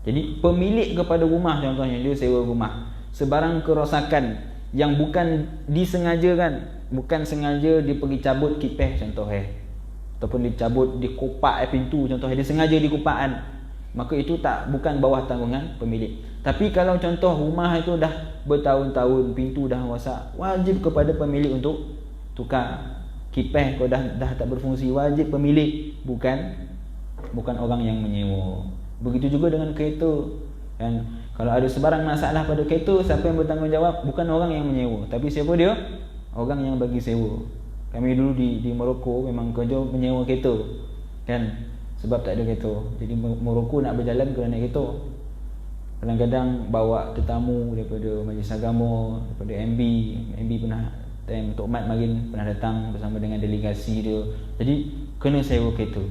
Jadi pemilik kepada rumah, contohnya dia sewa rumah, sebarang kerosakan yang bukan disengajakan, bukan sengaja dia pergi cabut kipas contohnya, ataupun dicabut di kopak pintu contohnya, dia sengaja di kopaan, maka itu bukan bawah tanggungan pemilik. Tapi kalau contoh rumah itu dah bertahun-tahun pintu dah rosak, wajib kepada pemilik untuk tukar. Kipas kalau dah tak berfungsi, wajib pemilik, bukan orang yang menyewa. Begitu juga dengan kereta kan, kalau ada sebarang masalah pada kereta, siapa yang bertanggungjawab? Bukan orang yang menyewa, tapi siapa dia? Orang yang bagi sewa. Kami dulu di Morocco memang kerja menyewa kereta kan, sebab tak ada kereta. Jadi Morocco nak berjalan kena naik kereta. Kadang-kadang bawa tetamu daripada majlis agama, daripada MB pernah time Tok Mat Marin pernah datang bersama dengan delegasi dia. Jadi kena sewa kereta.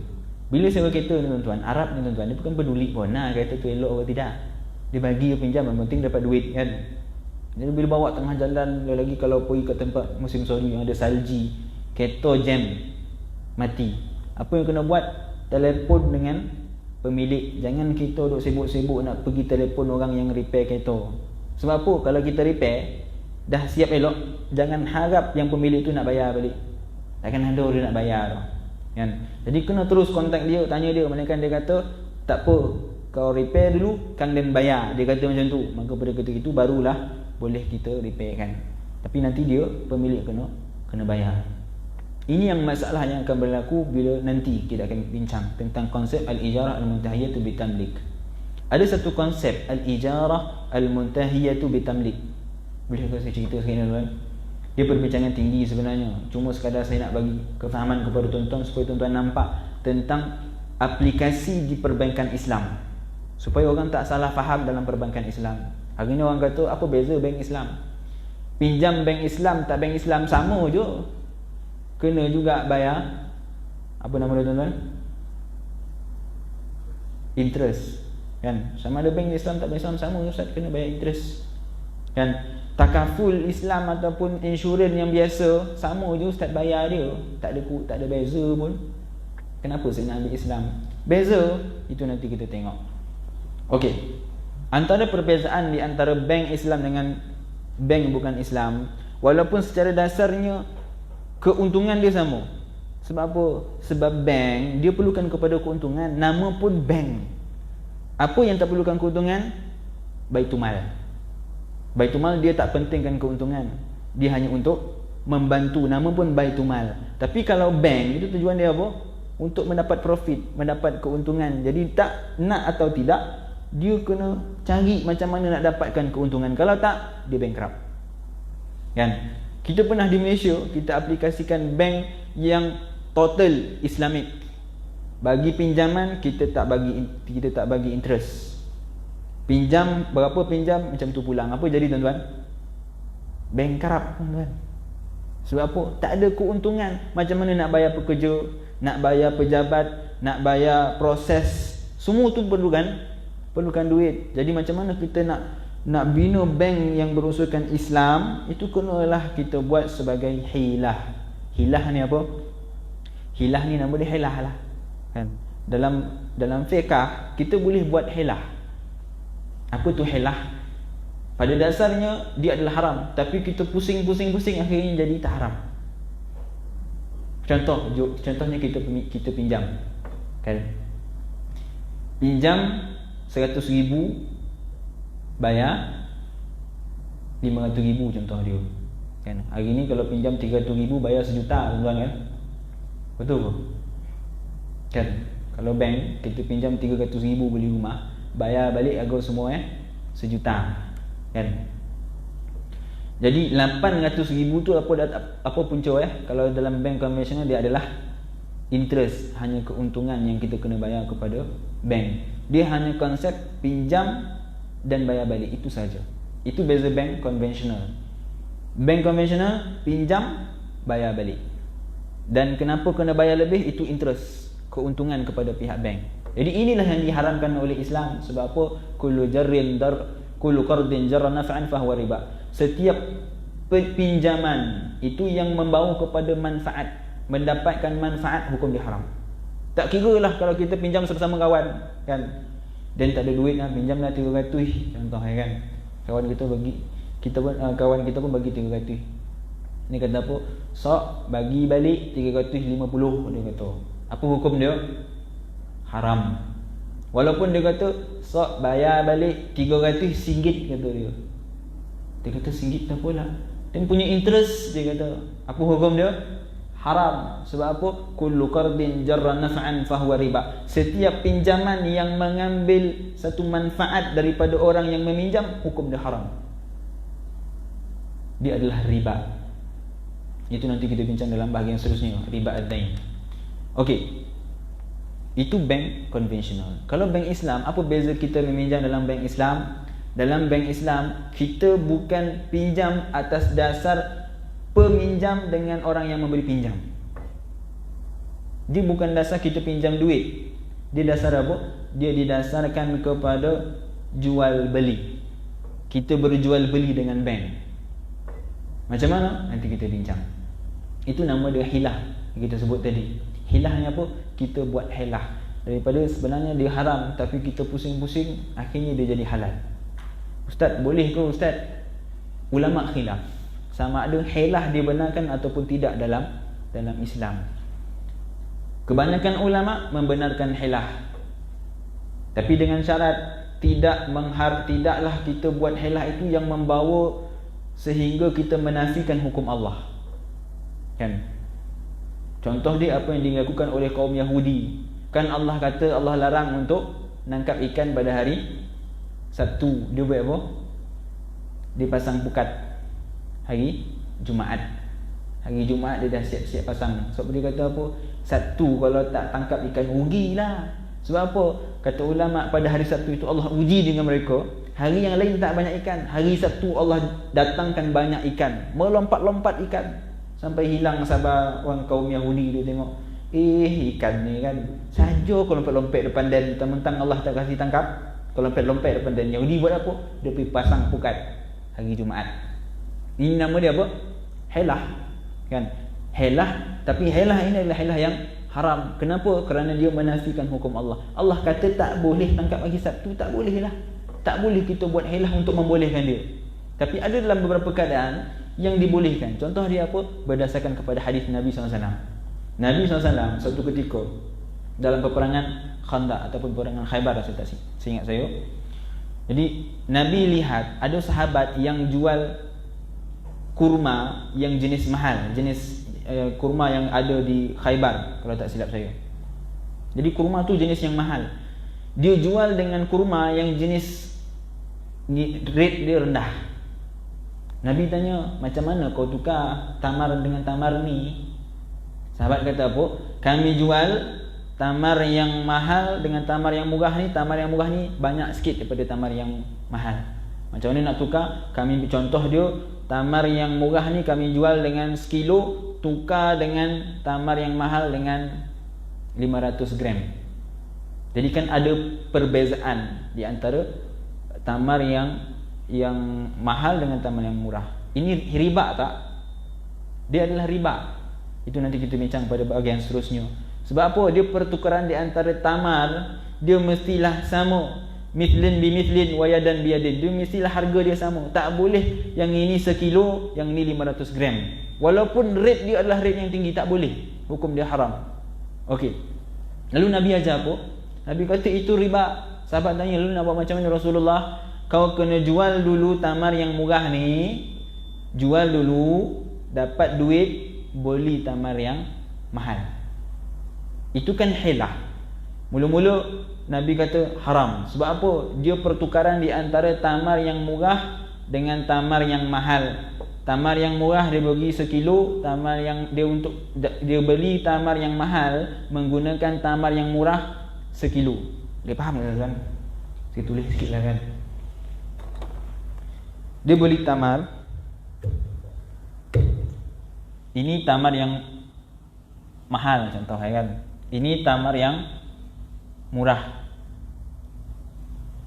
Bila sewa kereta ni tuan-tuan, Arab ni tuan-tuan, dia bukan peduli pun kereta tu elok atau tidak. Dia bagi pinjam, yang penting dapat duit kan. Jadi bila bawa tengah jalan, lagi kalau pergi ke tempat musim sorry yang ada salji, kereta jam, mati, apa yang kena buat? Telefon dengan pemilik. Jangan kita duk sibuk-sibuk nak pergi telefon orang yang repair kereta. Sebab apa? Kalau kita repair dah siap elok, jangan harap yang pemilik tu nak bayar balik. Takkan ada dia nak bayar tu kan. Jadi kena terus kontak dia, tanya dia, manakan dia kata tak apa, kau repair dulu, Kang Dan bayar. Dia kata macam tu. Maka pada ketika itu barulah boleh kita repair kan. Tapi nanti dia pemilik kena bayar. Ini yang masalah yang akan berlaku bila nanti kita akan bincang tentang konsep al-ijarah al-muntahiyatu bitamlik. Ada satu konsep al-ijarah al-muntahiyatu bitamlik. Boleh saya cerita sekali tuan? Dia perbincangan tinggi sebenarnya. Cuma sekadar saya nak bagi kefahaman kepada tuan-tuan supaya tuan-tuan nampak tentang aplikasi di perbankan Islam, supaya orang tak salah faham dalam perbankan Islam. Hari ni orang kata apa beza bank Islam? Pinjam bank Islam tak bank Islam sama je. Kena juga bayar apa nama dia tuan-tuan? Interest. Kan? Sama ada bank Islam tak bank Islam sama, ustaz, kena bayar interest. Kan? Takaful Islam ataupun insurans yang biasa sama je, ustaz bayar dia. Tak ada beza pun. Kenapa saya nak ambil Islam? Beza itu nanti kita tengok. Okey. Antara perbezaan di antara bank Islam dengan bank bukan Islam, walaupun secara dasarnya keuntungan dia sama. Sebab apa? Sebab bank dia perlukan kepada keuntungan, nama pun bank. Apa yang tak perlukan keuntungan? Baitumal. Baitumal dia tak pentingkan keuntungan. Dia hanya untuk membantu, nama pun Baitumal. Tapi kalau bank itu tujuan dia apa? Untuk mendapat profit, mendapat keuntungan. Jadi tak nak atau tidak, dia kena cari macam mana nak dapatkan keuntungan. Kalau tak, dia bankrupt. Kan? Kita pernah di Malaysia, kita aplikasikan bank yang total Islamic. Bagi pinjaman kita tak bagi interest. Pinjam berapa pinjam macam tu pulang. Apa jadi tuan-tuan? Bankrupt tuan-tuan. Sebab apa? Tak ada keuntungan. Macam mana nak bayar pekerja, nak bayar pejabat, nak bayar proses, semua tu perlukan duit. Jadi macam mana kita nak bina bank yang berunsurkan Islam, itu kenalah kita buat sebagai hilah. Hilah ni apa? Hilah ni nama dia hilah lah. Kan? Dalam fiqh kita boleh buat hilah. Apa tu hilah? Pada dasarnya dia adalah haram, tapi kita pusing akhirnya jadi tak haram. Contohnya kita pinjam. Kan? Pinjam 100,000 bayar 500,000 contoh dia. Kan? Hari ni kalau pinjam 300,000 bayar 1 juta tuan-tuan kan? Betul ke? Kan? Kalau bank kita pinjam 300,000 beli rumah, bayar balik harga semua 1 juta. Kan? Jadi 800,000 tu apa punca kalau dalam bank konvensional dia adalah interest, hanya keuntungan yang kita kena bayar kepada bank. Dia hanya konsep pinjam dan bayar balik, itu saja. Itu beza bank konvensional. Bank konvensional pinjam bayar balik. Dan kenapa kena bayar lebih? Itu interest, keuntungan kepada pihak bank. Jadi inilah yang diharamkan oleh Islam. Sebab apa? Kullu qardin jarra naf'an fahuwa riba. Setiap pinjaman itu yang membawa kepada manfaat, mendapatkan manfaat, hukum dia haram. Tak kira lah kalau kita pinjam bersama kawan kan, dan tak ada duit lah, pinjam lah 300 contoh kan. Kawan kita bagi, kawan kita pun bagi 300. Ni kata apa? Sok bagi balik 350 dia kata. Apa hukum dia? Haram. Walaupun dia kata sok bayar balik 300 singgit kata dia. Dia kata singgit tak apalah. Dan punya interest dia kata. Apa hukum dia? Haram. Sebab apa? Kullu qardin jarra naf'an fahuwa riba. Setiap pinjaman yang mengambil satu manfaat daripada orang yang meminjam, hukum dia haram. Dia adalah riba. Itu nanti kita bincang dalam bahagian seterusnya, riba ad-dain. Okey. Itu bank konvensional. Kalau bank Islam, apa beza kita meminjam dalam bank Islam? Dalam bank Islam, kita bukan pinjam atas dasar peminjam dengan orang yang memberi pinjam. Dia bukan dasar kita pinjam duit. Dia dasar apa? Dia didasarkan kepada jual beli. Kita berjual beli dengan bank. Macam mana? Nanti kita bincang. Itu nama dia hilah yang kita sebut tadi. Hilahnya apa? Kita buat hilah. Daripada sebenarnya dia haram, tapi kita pusing-pusing, akhirnya dia jadi halal. Ustaz, boleh ke Ustaz? Ulama khilaf sama ada hilah dibenarkan ataupun tidak dalam Islam. Kebanyakan ulama membenarkan hilah, tapi dengan syarat tidaklah kita buat hilah itu yang membawa sehingga kita menafikan hukum Allah. Kan? Contoh dia apa yang dilakukan oleh kaum Yahudi. Kan Allah kata, Allah larang untuk nangkap ikan pada hari Sabtu. Dia buat apa? Dia pasang pukat hari Jumaat. Hari Jumaat dia dah siap-siap pasang. Sebab dia kata apa? Sabtu kalau tak tangkap ikan, rugilah. Sebab apa? Kata ulama, pada hari Sabtu itu Allah uji dengan mereka. Hari yang lain tak banyak ikan, hari Sabtu Allah datangkan banyak ikan, melompat-lompat ikan sampai hilang sabar orang kaum Yahudi. Dia tengok, ikan ni kan saja kau lompat-lompat depan dan mentang-mentang Allah tak kasih tangkap, kau lompat-lompat depan dan. Yahudi buat apa? Dia pergi pasang pukat hari Jumaat. Ini nama dia apa? Hilah. Kan? Hilah, tapi hilah ini adalah hilah yang haram. Kenapa? Kerana dia menafikan hukum Allah. Allah kata tak boleh tangkap hari Sabtu, tak boleh lah. Tak boleh kita buat hilah untuk membolehkan dia. Tapi ada dalam beberapa keadaan yang dibolehkan. Contoh dia apa? Berdasarkan kepada hadis Nabi SAW. Nabi SAW suatu ketika dalam peperangan Khandaq ataupun peperangan Khaybar, seingat saya. Jadi Nabi lihat ada sahabat yang jual kurma yang jenis mahal, jenis kurma yang ada di Khaybar kalau tak silap saya. Jadi kurma tu jenis yang mahal. Dia jual dengan kurma yang jenis rate dia rendah. Nabi tanya, macam mana kau tukar tamar dengan tamar ni? Sahabat kata apa? Kami jual tamar yang mahal dengan tamar yang murah ni. Tamar yang murah ni banyak sikit daripada tamar yang mahal. Macam mana nak tukar? Kami contoh dia, tamar yang murah ni kami jual dengan 1 kilo, tukar dengan tamar yang mahal dengan 500 gram. Jadi kan ada perbezaan di antara tamar yang mahal dengan tamar yang murah. Ini riba tak? Dia adalah riba. Itu nanti kita bincang pada bahagian seterusnya. Sebab apa? Dia pertukaran di antara tamar, dia mestilah sama. Mithlin bi mithlin wa yadan bi yadin. Dia mestilah harga dia sama. Tak boleh yang ini 1 kilo, yang ini 500 gram. Walaupun rate dia adalah rate yang tinggi, tak boleh. Hukum dia haram. Okey. Lalu Nabi ajar apa? Nabi kata itu riba. Sahabat tanya, lalu nak buat macam mana Rasulullah? Kau kena jual dulu tamar yang murah ni, jual dulu, dapat duit, beli tamar yang mahal. Itu kan hilah. Mula-mula Nabi kata haram. Sebab apa? Dia pertukaran di antara tamar yang murah dengan tamar yang mahal. Tamar yang murah dia bagi 1 kilo, tamar yang dia beli tamar yang mahal menggunakan tamar yang murah 1 kilo. Dia faham tak tuan? Saya tulis sikit lah kan. Dia beli tamar, ini tamar yang mahal contoh kan. Ini tamar yang murah.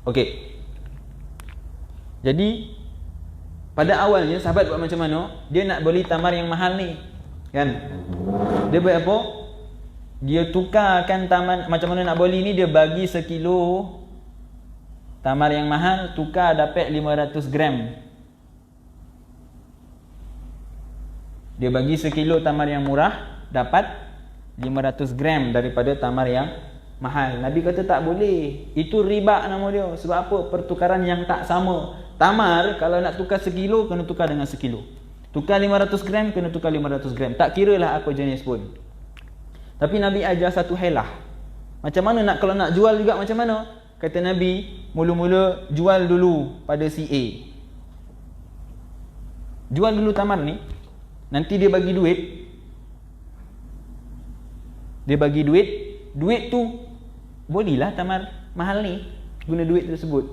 Okey. Jadi pada awalnya sahabat buat macam mana? Dia nak beli tamar yang mahal ni, kan? Dia buat apa? Dia tukarkan tamar, macam mana nak beli ni, dia bagi sekilo tamar yang mahal, tukar dapat 500 gram. Dia bagi sekilo tamar yang murah, dapat 500 gram daripada tamar yang mahal. Nabi kata tak boleh. Itu riba nama dia. Sebab apa? Pertukaran yang tak sama. Tamar kalau nak tukar sekilo, kena tukar dengan sekilo. Tukar 500 gram, kena tukar 500 gram. Tak kira lah apa jenis pun. Tapi Nabi ajar satu helah. Macam mana nak, kalau nak jual juga macam mana? Kata Nabi, mula-mula jual dulu pada si A. Jual dulu tamar ni. Nanti dia bagi duit. Dia bagi duit. Duit tu bolehlah tamar mahal ni, guna duit tersebut.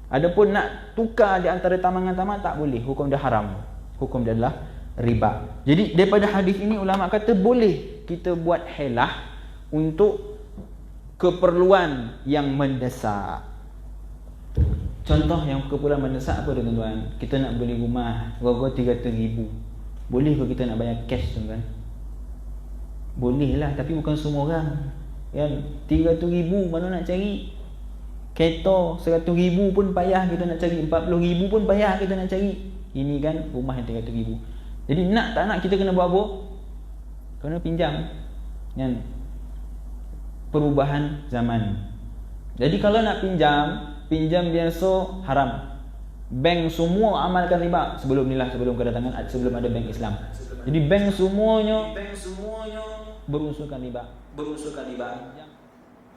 Adapun nak tukar di antara tamar dengan tamar, tak boleh. Hukum dia haram. Hukum dia adalah riba. Jadi daripada hadis ini ulama kata boleh kita buat helah untuk keperluan yang mendesak. Contoh yang keperluan mendesak apa tuan-tuan? Kita nak beli rumah harga 300,000. Boleh ke kita nak bayar cash tuan-tuan? Boleh lah, tapi bukan semua orang. Kan? 300,000 mana nak cari? Kereta 100,000 pun payah kita nak cari, 40,000 pun payah kita nak cari. Ini kan rumah yang 300,000. Jadi nak tak nak kita kena buat apa? Kena pinjam. Kan? Perubahan zaman. Jadi kalau nak pinjam biasa haram. Bank semua amalkan riba. Sebelum ni lah, sebelum kedatangan, sebelum ada bank Islam. Jadi bank semuanya berunsurkan riba.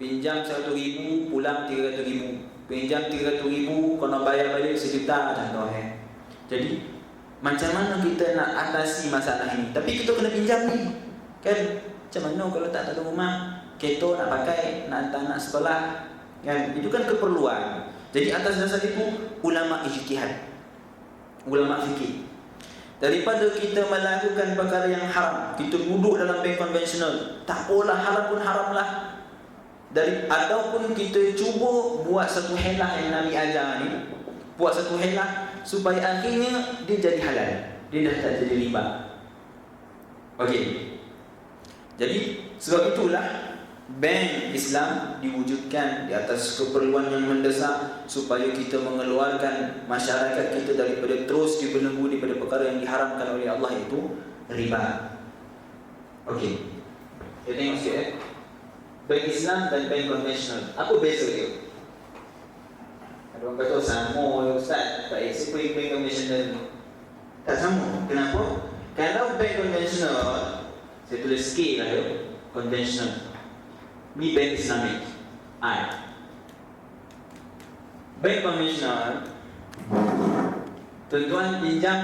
Pinjam 100,000, pulang 300,000. Pinjam 300,000, kena bayar balik 1,000,000 contohnya. Jadi macam mana kita nak atasi masalah ini? Tapi kita kena pinjam ni, kan? Macam mana kalau tak ada rumah, kereta nak pakai, nak hantar anak sekolah, kan? Itu kan keperluan. Jadi atas dasar itu ulama ijtihad, ulama fikih. Daripada kita melakukan perkara yang haram, kita duduk dalam bank konvensional, tak apalah, haram pun haram lah. Ataupun kita cuba buat satu helah yang Nabi ajar ni, buat satu helah supaya akhirnya dia jadi halal, dia dah tak jadi riba. Okey. Jadi sebab itulah bank Islam diwujudkan di atas keperluan yang mendesak, supaya kita mengeluarkan masyarakat kita daripada terus dibelenggu daripada perkara yang diharamkan oleh Allah, iaitu riba. Okey. Kita tengok sikit bank Islam dan bank konvensional. Apa beza dia? Ada orang kata sama ya Ustaz. Baik, siapa yang bank konvensional? Tak sama. Kenapa? Kalau bank konvensional, saya tulis K lah ya, konvensional. Ni bank Islamic, I. Bank konvensional, tuan-tuan pinjam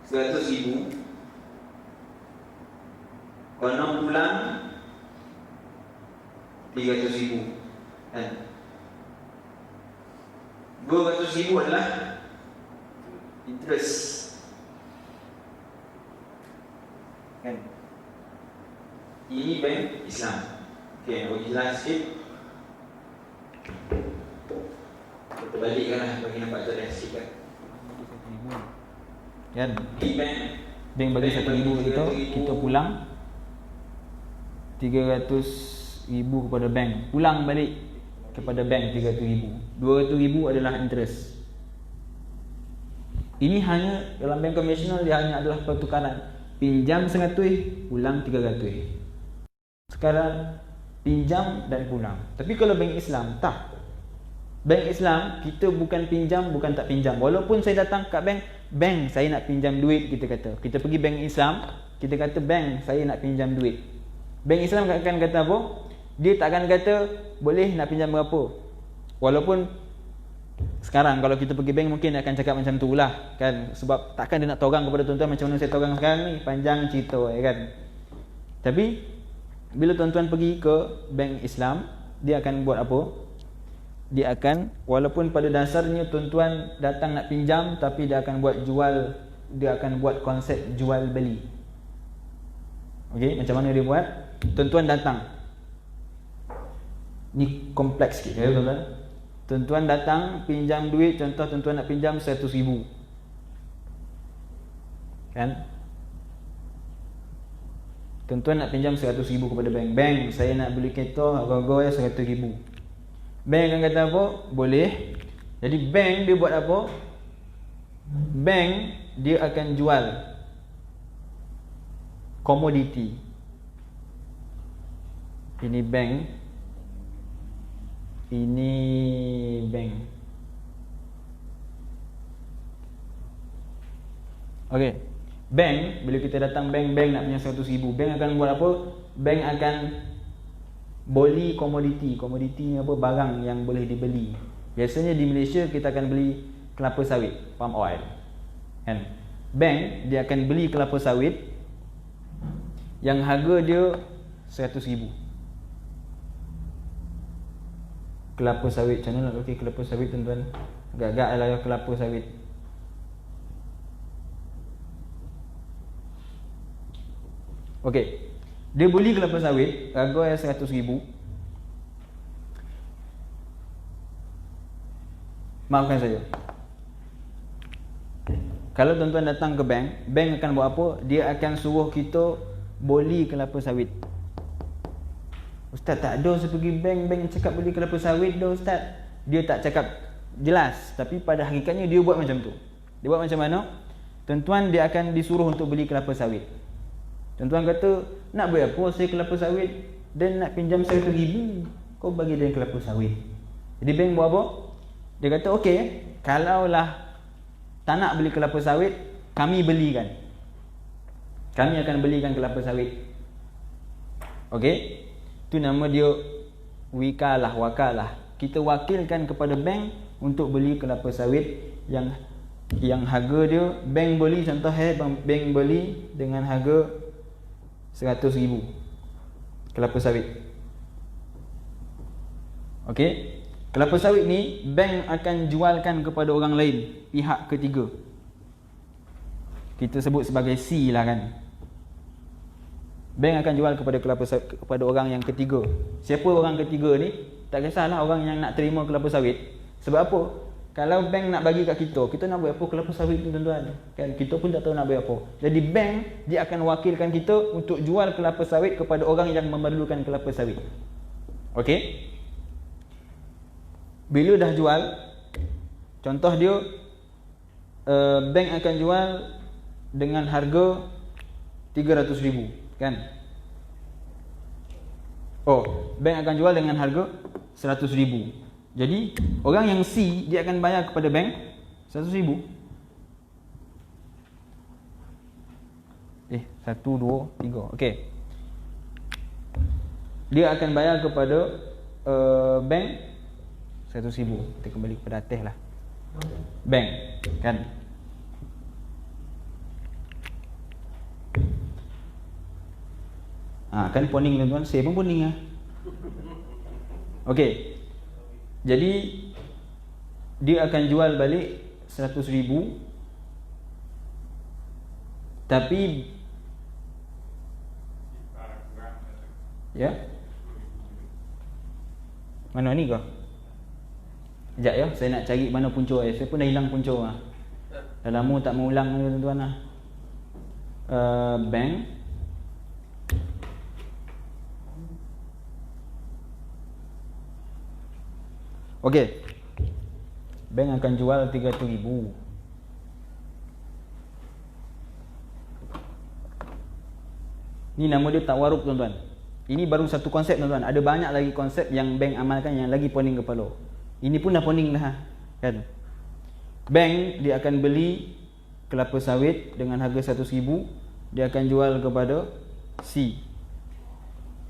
100,000, kalau pulang 300,000, kan? 200,000 adalah interest, kan? Ini bank Islam. Okey, nak jelas sikit. Kita balikkanlah bagi nampak jelas sikit, kan? Di bank bagi 1,000 kita pulang 300,000 kepada bank. Pulang balik kepada bank 300,000. 200,000 adalah interest. Ini hanya dalam bank konvensional, dia hanya adalah pertukaran. Pinjam 100, pulang 300. Sekarang pinjam dan pulang. Tapi kalau bank Islam, tak. Bank Islam, kita bukan pinjam, bukan tak pinjam. Walaupun saya datang kat bank saya nak pinjam duit, kita kata. Kita pergi bank Islam, kita kata bank saya nak pinjam duit. Bank Islam akan kata apa? Dia tak akan kata boleh nak pinjam berapa. Walaupun sekarang kalau kita pergi bank mungkin akan cakap macam tu lah, kan? Sebab takkan dia nak torang kepada tuan-tuan macam mana saya torang sekarang ni, panjang cerita, kan? Tapi bila tuan-tuan pergi ke bank Islam, dia akan buat apa? Dia akan, walaupun pada dasarnya tuan-tuan datang nak pinjam, tapi dia akan buat jual, dia akan buat konsep jual beli. Okey, macam mana dia buat? Tuan-tuan datang, Ni kompleks sikit ya tuan-tuan. Tuan-tuan datang pinjam duit, contoh tuan-tuan nak pinjam 100,000. Kan? Tuan-tuan nak pinjam 100,000 kepada bank. Bank, saya nak beli kereta harga 100,000. Bank akan kata apa? Boleh. Jadi bank dia buat apa? Bank dia akan jual komoditi. Ini bank. Ini bank. Okey. Bank, bila kita datang bank nak punya 100,000, bank akan buat apa? Bank akan beli komoditi. Komoditi ni apa? Barang yang boleh dibeli. Biasanya di Malaysia kita akan beli kelapa sawit, palm oil. Kan? Bank dia akan beli kelapa sawit yang harga dia 100,000. Kelapa sawit, macam mana nak pakai kelapa sawit tuan-tuan? Agak-agak lah kelapa sawit. Okey. Dia beli kelapa sawit harga 100,000. Maafkan saya. Kalau tuan-tuan datang ke bank, bank akan buat apa? Dia akan suruh kita beli kelapa sawit. Ustaz, tak ada saya pergi bank cakap beli kelapa sawit dah Ustaz. Dia tak cakap jelas, tapi pada hakikatnya dia buat macam tu. Dia buat macam mana? Tuan-tuan dia akan disuruh untuk beli kelapa sawit. Tuan-tuan kata, nak beli apa saya kelapa sawit? Dan nak pinjam 100,000, kau bagi dia kelapa sawit. Jadi bank buat apa? Dia kata, okey, kalaulah tak nak beli kelapa sawit, kami belikan. Kami akan belikan kelapa sawit. Okey? Itu nama dia wakalah. Kita wakilkan kepada bank untuk beli kelapa sawit yang harga dia bank beli, contoh bank beli dengan harga 100,000 kelapa sawit. Okey? Kelapa sawit ni bank akan jualkan kepada orang lain, pihak ketiga. Kita sebut sebagai C lah kan. Bank akan jual kepada kelapa sawit, kepada orang yang ketiga. Siapa orang ketiga ni? Tak kisahlah orang yang nak terima kelapa sawit. Sebab apa? Kalau bank nak bagi kat kita nak buat apa kelapa sawit ni tuan-tuan? Kan kita pun tak tahu nak buat apa. Jadi bank dia akan wakilkan kita untuk jual kelapa sawit kepada orang yang memerlukan kelapa sawit. Okey? Bila dah jual, contoh dia bank akan jual dengan harga 300,000, kan? Oh, bank akan jual dengan harga 100,000. Jadi orang yang C dia akan bayar kepada bank 100,000. 1, 2, 3. Okey. Dia akan bayar kepada bank 100,000. Kita kembali kepada atas lah. Bank, kan? Kan poning tuan-tuan, saya pun poning lah. Okey. Jadi dia akan jual balik 100,000. Tapi ya. Mana ni kau? Sekejap ya, saya nak cari mana punca saya. Saya pun dah hilang punca lah. Dah lama tak mengulang ni tuan-tuan lah. Bank. Okey. Bank akan jual 300,000. Ni nama dia tawaruk tuan-tuan. Ini baru satu konsep tuan-tuan. Ada banyak lagi konsep yang bank amalkan yang lagi poning kepala. Ini pun dah poning dah, kan? Bank dia akan beli kelapa sawit dengan harga 100,000, dia akan jual kepada C.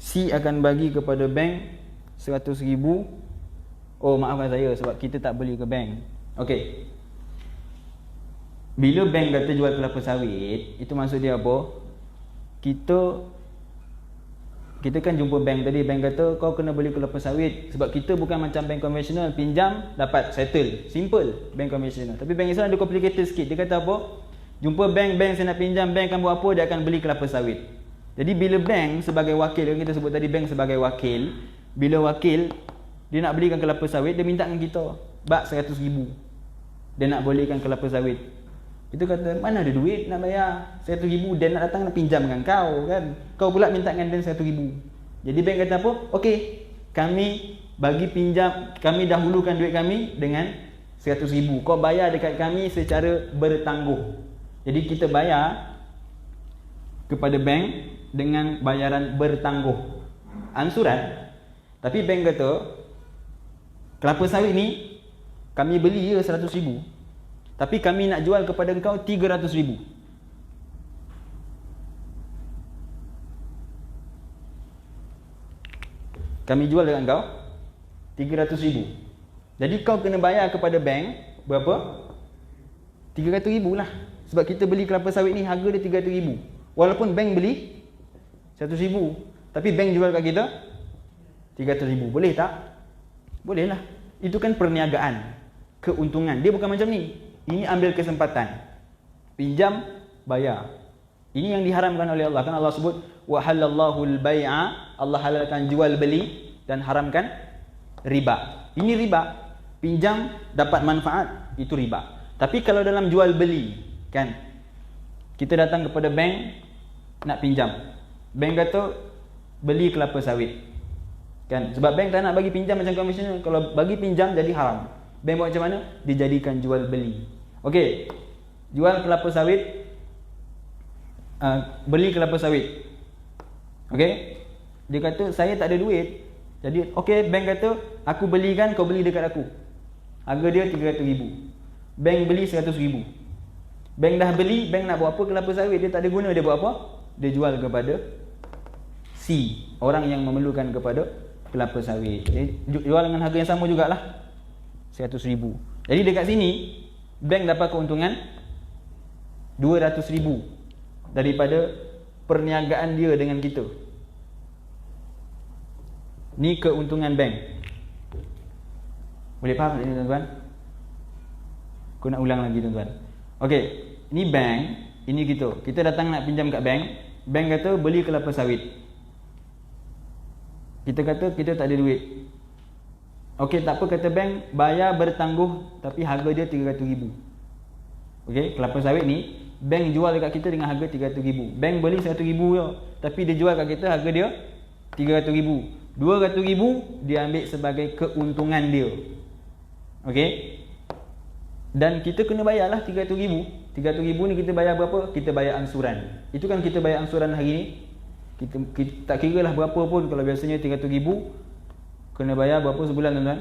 C akan bagi kepada bank 100,000. Oh, maafkan saya sebab kita tak beli ke bank. Okey. Bila bank kata jual kelapa sawit, itu maksud dia apa? Kita kan jumpa bank tadi, bank kata kau kena beli kelapa sawit sebab kita bukan macam bank konvensional, pinjam dapat settle, simple bank konvensional. Tapi bank Islam ada complicated sikit. Dia kata apa? Jumpa bank saya nak pinjam, bank akan buat apa? Dia akan beli kelapa sawit. Jadi bila bank sebagai wakil, kita sebut tadi bank sebagai wakil, bila wakil dia nak belikan kelapa sawit, dia minta dengan kita bak 100,000. Dia nak bolehkan kelapa sawit. Kita kata, mana ada duit nak bayar 100,000, dia nak datang nak pinjam dengan kau kan. Kau pula minta dengan dia 100,000. Jadi bank kata apa? Okey, kami bagi pinjam, kami dahulukan duit kami dengan 100,000. Kau bayar dekat kami secara bertangguh. Jadi kita bayar kepada bank dengan bayaran bertangguh, ansuran. Tapi bank kata, kelapa sawit ni kami beli je 100,000, tapi kami nak jual kepada engkau 300,000. Kami jual dekat engkau 300,000. Jadi kau kena bayar kepada bank berapa? 300,000 lah. Sebab kita beli kelapa sawit ni harga dia 300,000. Walaupun bank beli 100,000, tapi bank jual kat kita 300,000. Boleh tak? Boleh lah. Itu kan perniagaan, keuntungan. Dia bukan macam ni. Ini ambil kesempatan. Pinjam, bayar. Ini yang diharamkan oleh Allah. Kan Allah sebut, wa halallahu al-bai'a, Allah halalkan jual beli dan haramkan riba. Ini riba. Pinjam dapat manfaat, itu riba. Tapi kalau dalam jual beli, kan, kita datang kepada bank nak pinjam. Bank kata beli kelapa sawit, kan, sebab bank tak nak bagi pinjam macam konvensional. Kalau bagi pinjam jadi haram. Bank buat macam mana? Dijadikan jual beli. Okey, jual kelapa sawit, beli kelapa sawit. Okey, dia kata saya tak ada duit. Jadi okey, bank kata aku belikan, kau beli dekat aku. Harga dia 300,000. Bank beli 100,000. Bank dah beli, bank nak buat apa kelapa sawit? Dia tak ada guna, dia buat apa? Dia jual kepada C, orang yang memerlukan kepada kelapa sawit. Jual dengan harga yang sama jugalah, 100,000. Jadi dekat sini bank dapat keuntungan 200,000 daripada perniagaan dia dengan kita. Ni keuntungan bank. Boleh faham tak ni tuan-tuan? Aku nak ulang lagi tuan-tuan. Okey, ni bank, ini kita. Kita datang nak pinjam kat bank. Bank kata beli kelapa sawit. Kita kata kita tak ada duit. Okey, tak apa, kata bank, bayar bertangguh tapi harga dia 300,000. Okey, kelapa sawit ni bank jual dekat kita dengan harga 300,000. Bank beli 100,000 je, tapi dia jual kat kita harga dia 300,000. 200,000 dia ambil sebagai keuntungan dia. Okey, dan kita kena bayarlah 300,000. 300,000 ni kita bayar berapa? Kita bayar ansuran. Itu kan kita bayar ansuran hari ni. Kita tak kira lah berapa pun. Kalau biasanya 300,000, kena bayar berapa sebulan tuan-tuan?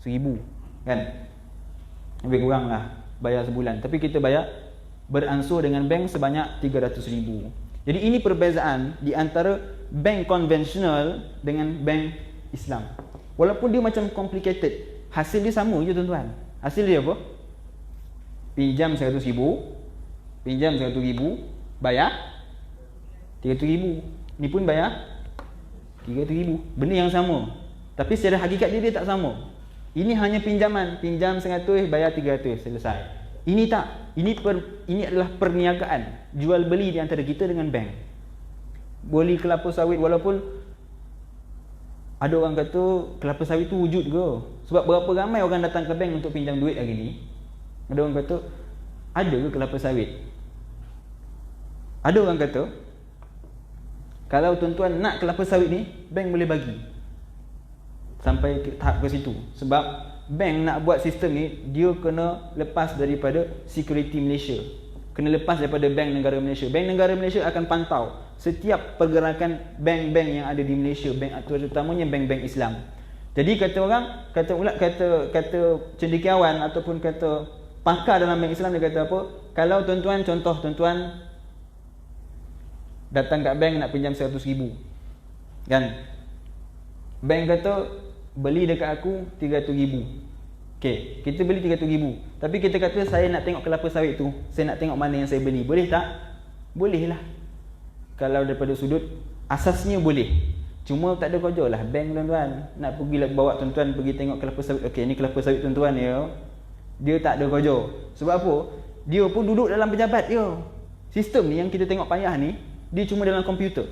1,000 kan? Lebih kurang lah bayar sebulan. Tapi kita bayar beransur dengan bank sebanyak 300,000. Jadi ini perbezaan di antara bank konvensional dengan bank Islam. Walaupun dia macam complicated, hasil dia sama je tuan-tuan. Hasil dia apa? Pinjam 100,000, pinjam 100,000, bayar 300,000. Ni pun bayar 300,000. Benda yang sama, tapi secara hakikat dia tak sama. Ini hanya pinjaman, pinjam 100, bayar 300, selesai. Ini tak. Ini adalah perniagaan, jual beli di antara kita dengan bank. Beli kelapa sawit, walaupun ada orang kata kelapa sawit tu wujud ke? Sebab berapa ramai orang datang ke bank untuk pinjam duit hari ni. Ada orang kata, ada ke kelapa sawit? Ada orang kata, kalau tuan-tuan nak kelapa sawit ni, bank boleh bagi. Sampai tahap ke situ. Sebab bank nak buat sistem ni, dia kena lepas daripada security Malaysia. Kena lepas daripada bank negara Malaysia. Bank negara Malaysia akan pantau setiap pergerakan bank-bank yang ada di Malaysia, bank terutamanya bank-bank Islam. Jadi kata orang, kata cendekiawan ataupun kata pakar dalam bank Islam, dia kata apa? Kalau tuan-tuan, contoh tuan-tuan datang kat bank nak pinjam 100,000, kan? Bank kata beli dekat aku 300,000. Okey, kita beli 300,000. Tapi kita kata saya nak tengok kelapa sawit tu, saya nak tengok mana yang saya beli. Boleh tak? Boleh lah. Kalau daripada sudut asasnya boleh. Cuma tak ada kerja lah bank tuan-tuan. Nak pergi bawa tuan-tuan pergi tengok kelapa sawit. Okey, ni kelapa sawit tuan-tuan ya. Dia tak ada kerja. Sebab apa? Dia pun duduk dalam pejabat dia. Sistem ni yang kita tengok payah ni, dia cuma dalam komputer.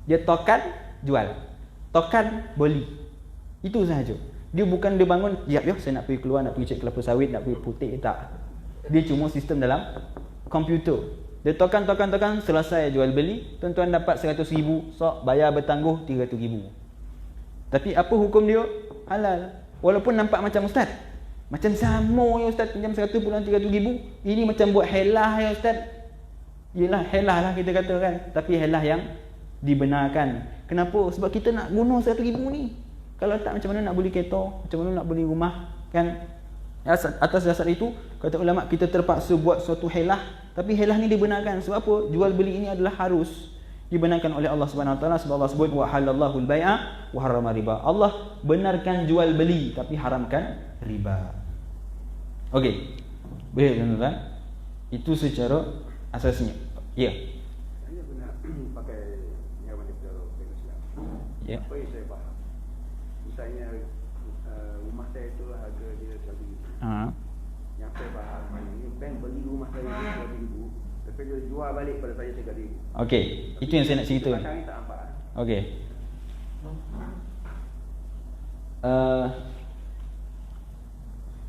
Dia tokan, jual. Tokan, beli. Itu sahaja. Dia bukan dia bangun, saya nak pergi keluar, nak pergi cek kelapa sawit, nak pergi putih, tak. Dia cuma sistem dalam komputer. Dia tokan, selesai jual beli, tuan-tuan dapat 100,000, sok bayar bertangguh 300,000. Tapi apa hukum dia? Halal. Walaupun nampak macam ustaz, macam sama ya ustaz, pinjam 100 pulang 300,000. Ini macam buat helah ya ustaz. Yelah, helah lah kita kata kan. Tapi helah yang dibenarkan. Kenapa? Sebab kita nak guna 100,000 ni. Kalau tak, macam mana nak beli kereta, macam mana nak beli rumah, kan? Atas dasar itu, kata ulama, kita terpaksa buat suatu helah. Tapi helah ni dibenarkan. Sebab apa? Jual beli ini adalah harus dibenarkan oleh Allah Subhanahu Wa Taala. Sebab Allah sebut wa halallahu al-bai'a wa harrama riba. Allah benarkan jual beli tapi haramkan riba. Okey. Boleh tuan-tuan? Itu secara asasnya. Ya. Hanya guna pakai yang mana secara Islam. Ya. Apa yang saya faham? Misalnya rumah saya itu harga dia 100,000. Yang saya faham ini bank beli rumah saya 100,000, tapi dia jual balik pada saya 3,000. Okey, itu yang saya nak cerita. Belakang ni tak nampak. Okey.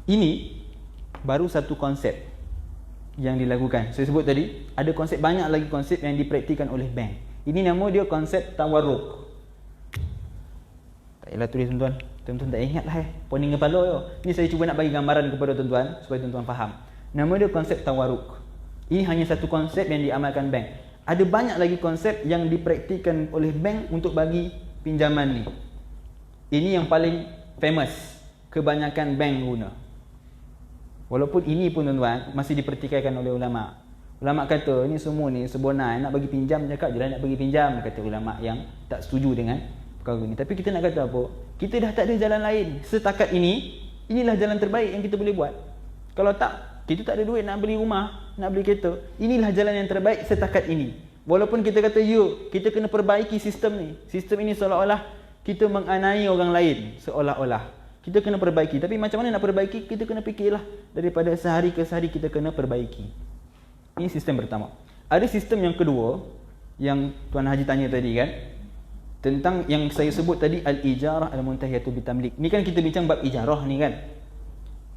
Ini baru satu konsep yang dilakukan. Saya sebut tadi, ada konsep, banyak lagi konsep yang dipraktikan oleh bank. Ini nama dia konsep tawarruk. Tak payahlah tulis tuan-tuan. Tuan-tuan tak ingat lah poning kepala yo. Ni saya cuba nak bagi gambaran kepada tuan-tuan supaya tuan-tuan faham. Nama dia konsep tawarruk. Ini hanya satu konsep yang diamalkan bank. Ada banyak lagi konsep yang dipraktikan oleh bank untuk bagi pinjaman ni. Ini yang paling famous. Kebanyakan bank guna. Walaupun ini pun tuan-tuan masih dipertikaikan oleh ulama. Ulama kata ni semua ni sebenar nak bagi pinjam, cakap je lah nak bagi pinjam, kata ulama yang tak setuju dengan perkara ni. Tapi kita nak kata apa? Kita dah tak ada jalan lain. Setakat ini, inilah jalan terbaik yang kita boleh buat. Kalau tak, kita tak ada duit nak beli rumah, nak beli kereta. Inilah jalan yang terbaik setakat ini. Walaupun kita kata, kita kena perbaiki sistem ni. Sistem ini seolah-olah kita menganiaya orang lain. Seolah-olah. Kita kena perbaiki. Tapi macam mana nak perbaiki? Kita kena fikirlah. Daripada sehari ke sehari kita kena perbaiki. Ini sistem pertama. Ada sistem yang kedua, yang Tuan Haji tanya tadi kan, tentang yang saya sebut tadi, al-ijarah al-muntahiyatu bitamlik. Ni kan kita bincang bab ijarah ni kan.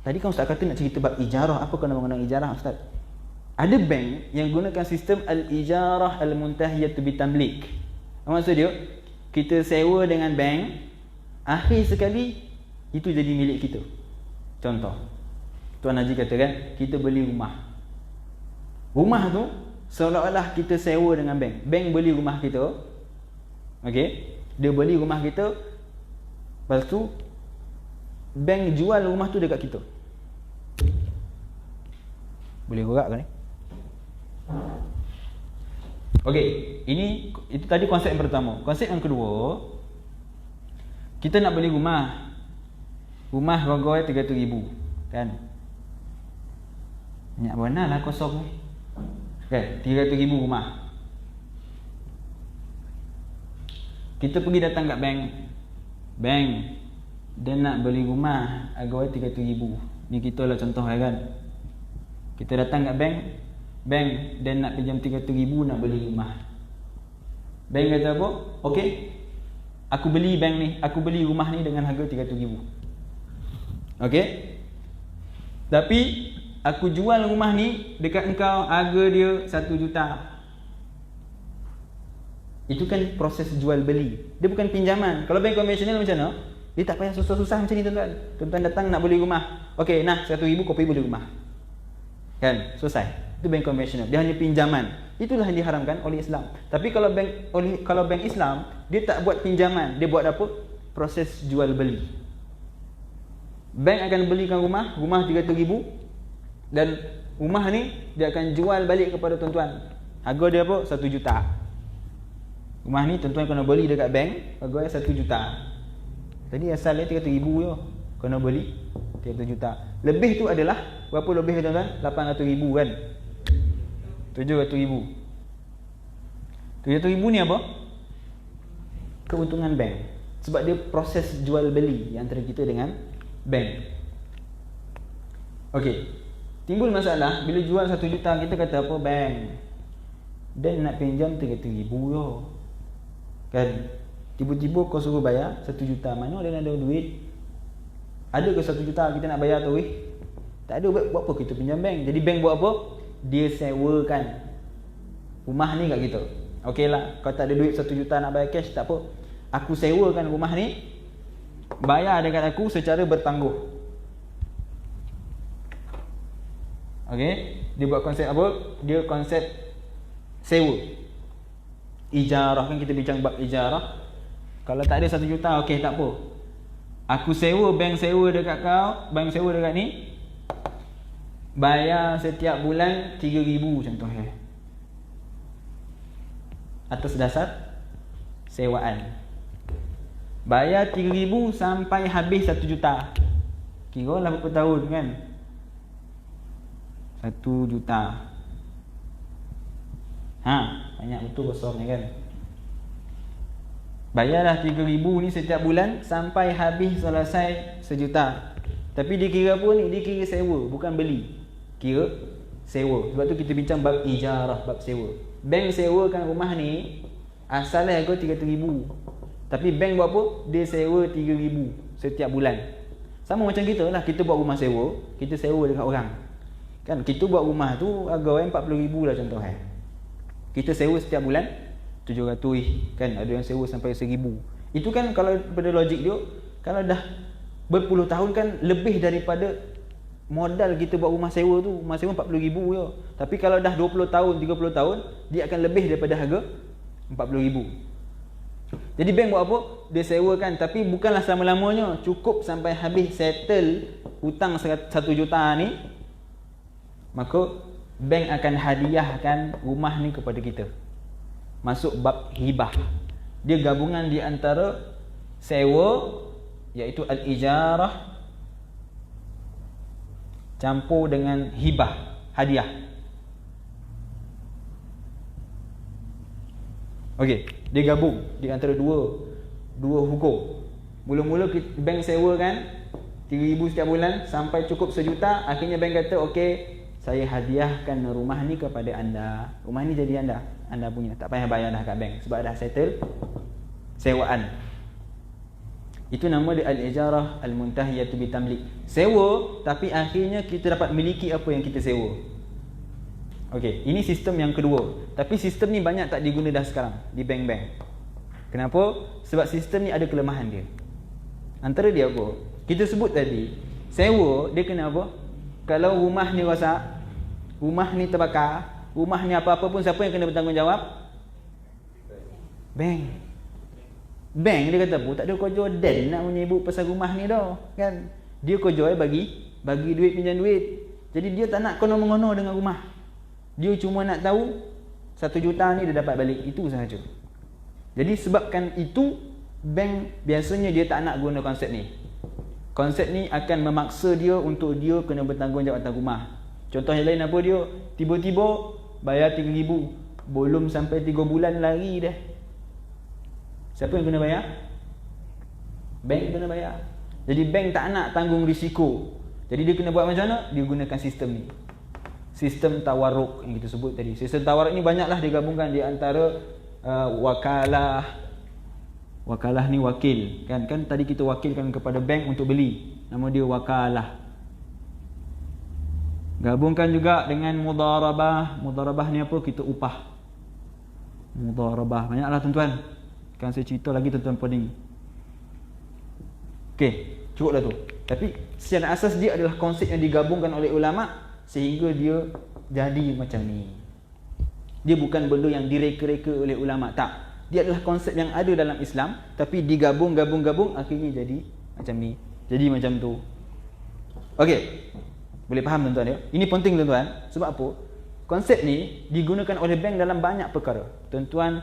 Tadi kan ustaz kata nak cerita bab ijarah. Apa kena mengenai ijarah ustaz? Ada bank yang gunakan sistem al-ijarah al-muntahiyatu bitamlik. Maksud dia, kita sewa dengan bank, akhir sekali itu jadi milik kita. Contoh, Tuan Haji kata kan, kita beli rumah. Rumah tu seolah-olah kita sewa dengan bank. Bank beli rumah kita. Okey, dia beli rumah kita, lepas tu bank jual rumah tu dekat kita. Boleh gerak ke ni? Okey, itu tadi konsep yang pertama. Konsep yang kedua, kita nak beli rumah. Rumah rogoi 300,000 kan. Banyak benar lah kosong ni. Kan, 300,000 rumah. Kita pergi datang kat bank. Bank, dia nak beli rumah harga 300,000. Ni kita lah contoh kan. Kita datang kat bank. Bank, dia nak pinjam 300,000 nak beli rumah. Bank kata apa? Okey, aku beli bank ni, aku beli rumah ni dengan harga 300,000. Okey. Tapi aku jual rumah ni dekat engkau harga dia 1 juta. Itu kan proses jual beli. Dia bukan pinjaman. Kalau bank konvensional macam mana? Dia tak payah susah-susah macam ni tuan-tuan. Tuan-tuan datang nak beli rumah. Okey, nah 100,000 kau pergi beli rumah. Kan? Selesai. Itu bank konvensional. Dia hanya pinjaman. Itulah yang diharamkan oleh Islam. Tapi kalau bank Islam, dia tak buat pinjaman. Dia buat apa? Proses jual beli. Bank akan belikan rumah 300,000 dan rumah ni dia akan jual balik kepada tuan-tuan. Harga dia apa? 1 juta. Rumah ni tuan-tuan kena beli dekat bank harga 1 juta. Tadi asalnya 300,000 je. Kena beli 300 juta. Lebih tu adalah berapa lebih tuan-tuan? 800,000 kan? 700,000. 700,000 ni apa? Keuntungan bank. Sebab dia proses jual beli antara kita dengan bank. Okey. Timbul masalah bila jual 1 juta, kita kata apa? Bank, dan nak pinjam 300,000 je. Kan? Tiba-tiba kau suruh bayar 1 juta. Mana ada duit? Ada ke 1 juta kita nak bayar tu weh? Tak ada. Buat apa kita pinjam bank? Jadi bank buat apa? Dia sewakan rumah ni kat kita. Okey lah, kau tak ada duit 1 juta nak bayar cash, tak apa. Aku sewakan rumah ni, bayar dekat aku secara bertangguh. Okey, dia buat konsep apa? Dia konsep sewa. Ijarah, kan kita bincang bab ijarah. Kalau tak ada 1 juta, okey tak apa. Aku sewa, bank sewa dekat kau, bank sewa dekat ni. Bayar setiap bulan 3,000 contohnya. Atas dasar sewaan. Bayar 3,000 sampai habis 1 juta. Kira lah berapa tahun kan? 1 juta. Banyak betul besarnya kan? Bayarlah 3,000 ni setiap bulan sampai habis selesai 1 juta. Tapi dia kira apa ni? Dia kira sewa, bukan beli. Kira sewa. Sebab tu kita bincang bab ijarah, bab sewa. Bank sewakan rumah ni asalnya harga 300,000. Tapi bank buat apa? Dia sewa 3,000 setiap bulan. Sama macam kita lah, kita buat rumah sewa, kita sewa dekat orang. Kan kita buat rumah tu harga 40,000 lah contoh Kita sewa setiap bulan 700 kan, ada yang sewa sampai 1,000. Itu kan kalau pada logik dia, kalau dah berpuluh tahun kan lebih daripada modal kita buat rumah sewa tu. Rumah sewa 40,000 je. Tapi kalau dah 20 tahun, 30 tahun, dia akan lebih daripada harga 40,000. Jadi bank buat apa? Dia sewakan, tapi bukanlah selama-lamanya. Cukup sampai habis settle hutang 1 juta ni, maka bank akan hadiahkan rumah ni kepada kita. Masuk bab hibah. Dia gabungan di antara sewa, iaitu al-ijarah, campur dengan hibah, hadiah. Okey, dia gabung di antara dua hukum. Mula-mula bank sewa kan 3,000 setiap bulan sampai cukup 1 juta. Akhirnya bank kata, okey, saya hadiahkan rumah ni kepada anda. Rumah ni jadi anda punya. Tak payah bayar dah kat bank sebab dah settle sewaan. Itu nama dia al-ijarah al-muntahiyatu bitamlik. Sewa tapi akhirnya kita dapat miliki apa yang kita sewa. Okey, ini sistem yang kedua. Tapi sistem ni banyak tak diguna dah sekarang di bank-bank. Kenapa? Sebab sistem ni ada kelemahan dia. Antara dia apa? Kita sebut tadi, sewa dia kena apa? Kalau rumah ni rosak, rumah ni terbakar, rumah ni apa-apa pun, siapa yang kena bertanggungjawab? Bank. Bank dia kata apa? Tak ada kerja dan nak menyebut pasal rumah ni dah, kan? Dia kerja bagi duit, pinjam duit. Jadi dia tak nak kono-mengono dengan rumah. Dia cuma nak tahu 1 juta ni dia dapat balik, itu sahaja. Jadi sebabkan itu, bank biasanya dia tak nak guna konsep ni. Konsep ni akan memaksa dia untuk dia kena bertanggungjawab atas rumah. Contoh yang lain apa dia? Tiba-tiba bayar 3,000, belum sampai 3 bulan lari dah. Siapa yang kena bayar? Bank kena bayar. Jadi bank tak nak tanggung risiko. Jadi dia kena buat macam mana? Dia gunakan sistem ni. Sistem tawarruk yang kita sebut tadi. Sistem tawarruk ni banyaklah digabungkan di antara wakalah. Wakalah ni wakil, kan tadi kita wakilkan kepada bank untuk beli. Nama dia wakalah. Gabungkan juga dengan mudharabah. Mudharabah ni apa? Kita upah. Mudharabah banyaklah tuan-tuan. Kan saya cerita lagi tuan-tuan pening. Okey, cukup dah tu. Tapi secara asas dia adalah konsep yang digabungkan oleh ulama sehingga dia jadi macam ni. Dia bukan benda yang direka-reka oleh ulama, tak. Dia adalah konsep yang ada dalam Islam, tapi digabung akhirnya jadi macam ni. Jadi macam tu. Okey. Boleh faham tuan-tuan ya? Ini penting tuan-tuan. Sebab apa? Konsep ni digunakan oleh bank dalam banyak perkara. Tuan-tuan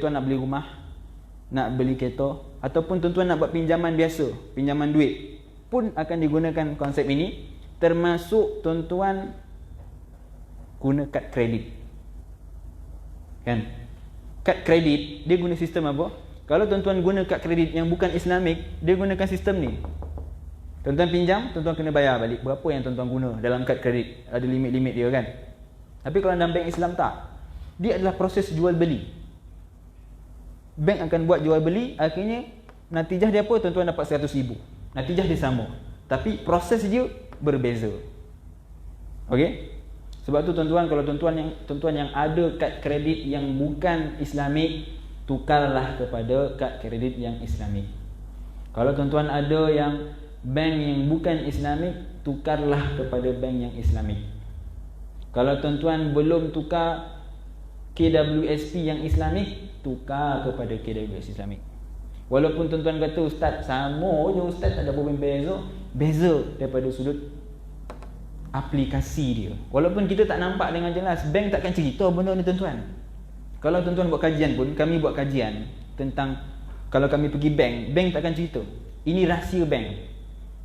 nak beli rumah, nak beli kereta, ataupun tuan-tuan nak buat pinjaman biasa, pinjaman duit, pun akan digunakan konsep ini. Termasuk tuan-tuan guna kad kredit. Kan? Kad kredit, dia guna sistem apa? Kalau tuan-tuan guna kad kredit yang bukan Islamik, dia gunakan sistem ni. Tuan-tuan pinjam, tuan-tuan kena bayar balik berapa yang tuan-tuan guna dalam kad kredit. Ada limit-limit dia kan. Tapi kalau dalam bank Islam tak. Dia adalah proses jual beli. bank akan buat jual beli, akhirnya natijah dia apa? Tuan-tuan dapat 100,000. Natijah dia sama, tapi proses dia berbeza. Okey? Sebab tu tuan-tuan, kalau tuan-tuan yang ada kad kredit yang bukan Islamik, tukarlah kepada kad kredit yang Islamik. Kalau tuan-tuan ada yang bank yang bukan Islamik, tukarlah kepada bank yang Islamik. Kalau tuan-tuan belum tukar KWSP yang Islamik, tukar kepada KWS Islamik. Walaupun tuan-tuan kata ustaz sama je, ustaz tak ada problem beza daripada sudut aplikasi dia. Walaupun kita tak nampak dengan jelas, bank takkan cerita benda ni tuan-tuan. Kalau tuan-tuan buat kajian pun, kami buat kajian tentang kalau kami pergi bank takkan cerita. Ini rahsia bank.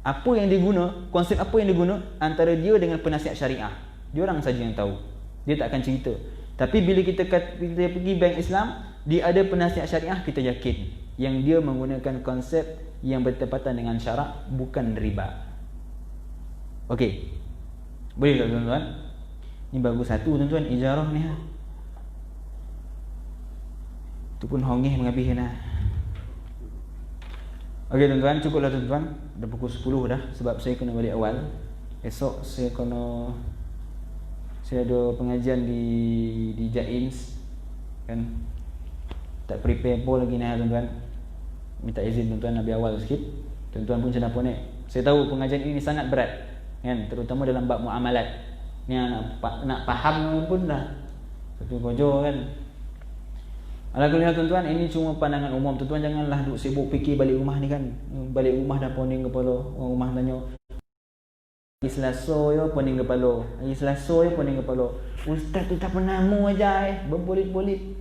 Apa yang dia guna, konsep apa yang dia guna antara dia dengan penasihat syariah. Dia orang saja yang tahu. Dia tak akan cerita. Tapi bila kita pergi bank Islam, dia ada penasihat syariah, kita yakin yang dia menggunakan konsep yang bertepatan dengan syarak, bukan riba. Okey. Boleh tak tuan-tuan? Ni bagus satu tuan-tuan, ijarah ni ha. Tu pun hongeh menghabis lah. Okey tuan-tuan, cukuplah tuan-tuan. Dah pukul 10 dah, sebab saya kena balik awal. Esok saya ada pengajian di Jains kan. Tak prepare pun lagi ni tuan-tuan. Minta izin tuan-tuan nak biar awal sikit. Tuan-tuan pun sedang ponek. Saya tahu pengajian ini sangat berat kan, terutama dalam bab muamalat. Ni nak faham pun dah satu kojo kan. Alhamdulillah tuan-tuan, ini cuma pandangan umum. Tuan-tuan janganlah duk sibuk fikir balik rumah ni kan. Balik rumah dah poning kepala. Orang rumah tanya, hari Selasa ya poning kepala. Hari Selasa ya poning kepala. Ustaz tu tak pernah mu aja berbolit-bolit.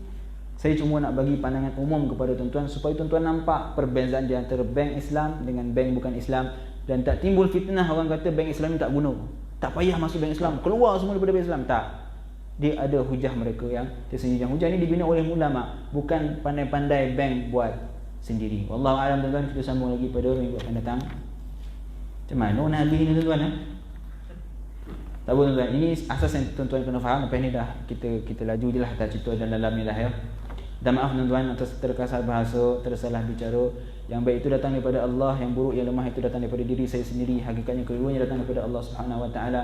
Saya cuma nak bagi pandangan umum kepada tuan-tuan supaya tuan-tuan nampak perbezaan di antara bank Islam dengan bank bukan Islam, dan tak timbul fitnah orang kata bank Islam ni tak guna. Tak payah masuk bank Islam, keluar semua daripada bank Islam. Tak. Dia ada hujah mereka yang tersendiri. Yang hujah ni dibina oleh ulama, bukan pandai-pandai bank buat sendiri. Wallahu a'lam tuan-tuan. Kita sambung lagi pada minggu akan datang. Macam mana nak habis ni tuan-tuan ya? Tak apa tuan-tuan. Ini asas yang tuan-tuan kena faham. Lepas ni dah kita laju je lah, tak cerita dalam ni lah ya. Dan maaf tuan-tuan atas terkasar bahasa, tersalah bicara. Yang baik itu datang daripada Allah, yang buruk yang lemah itu datang daripada diri saya sendiri. Hakikatnya keduanya datang daripada Allah Subhanahu wa taala.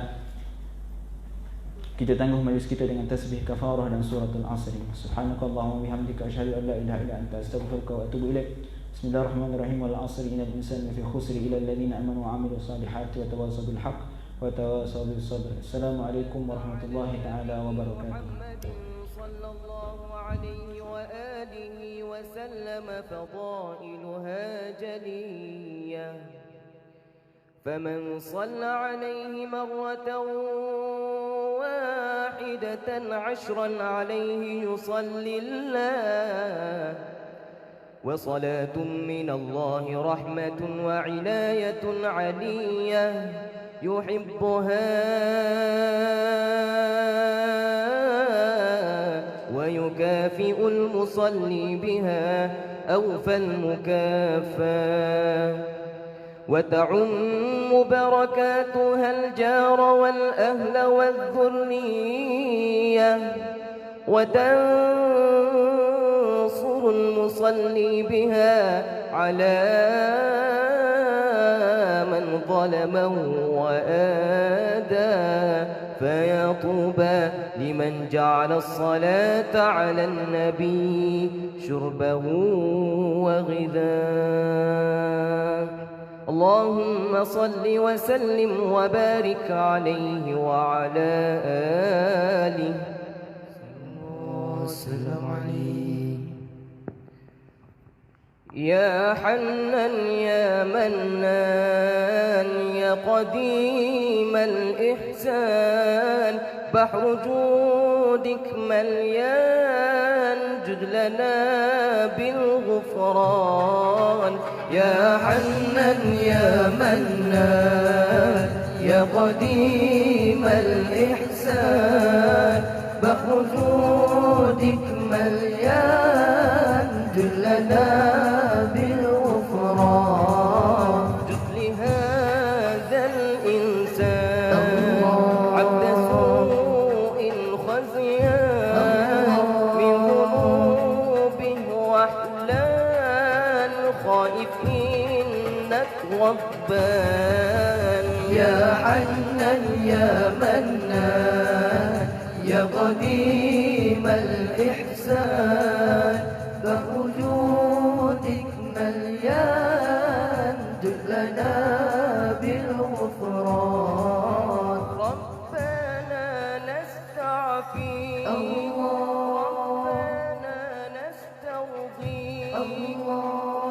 Kita tangguh majlis kita dengan tasbih kafarah dan suratul Asr. Subhanakallahumma bihamdika asyhadu an la ilaha illa anta astaghfiruka wa atubu ilaik. Bismillahirrahmanirrahim. Wal 'asri innal insana lafi khusr illa alladhina amanu wa 'amilus salihati wa tawassaw bil haqq wa tawassaw bis sabr. Assalamualaikum warahmatullahi taala wabarakatuh. sallallahu alaihi wa alihi wa sallam fadailuha jaliyah. فمن صلى عليه مرة واحدة عشرا عليه يصلي الله، وصلاة من الله رحمة وعناية علية يحبها ويكافئ المصلي بها أوفى المكافأة، وتعم بركاتها الجار والأهل والذرية، وتنصر المصلي بها على من ظلمه وآداه، فيا طوبى لمن جعل الصلاة على النبي شربه وغذاه. اللهم صل وسلم وبارك عليه وعلى آله وسلم عليه. يا حنان يا منان يا قديم الإحسان، بحر جودك مليان جد لنا بالغفران. يا حنان يا منان يا قديم الإحسان، بحر جودك مليان جد لنا بالغفران. جد لهذا الإنسان عبد سوء خزيان من ذنوبه وحده خائف إنك ربان يا حنان يا منان يا قديم الإحسان فوجودك مليان دلنا بالغفران ربنا نستعفي ربنا نسترضي الله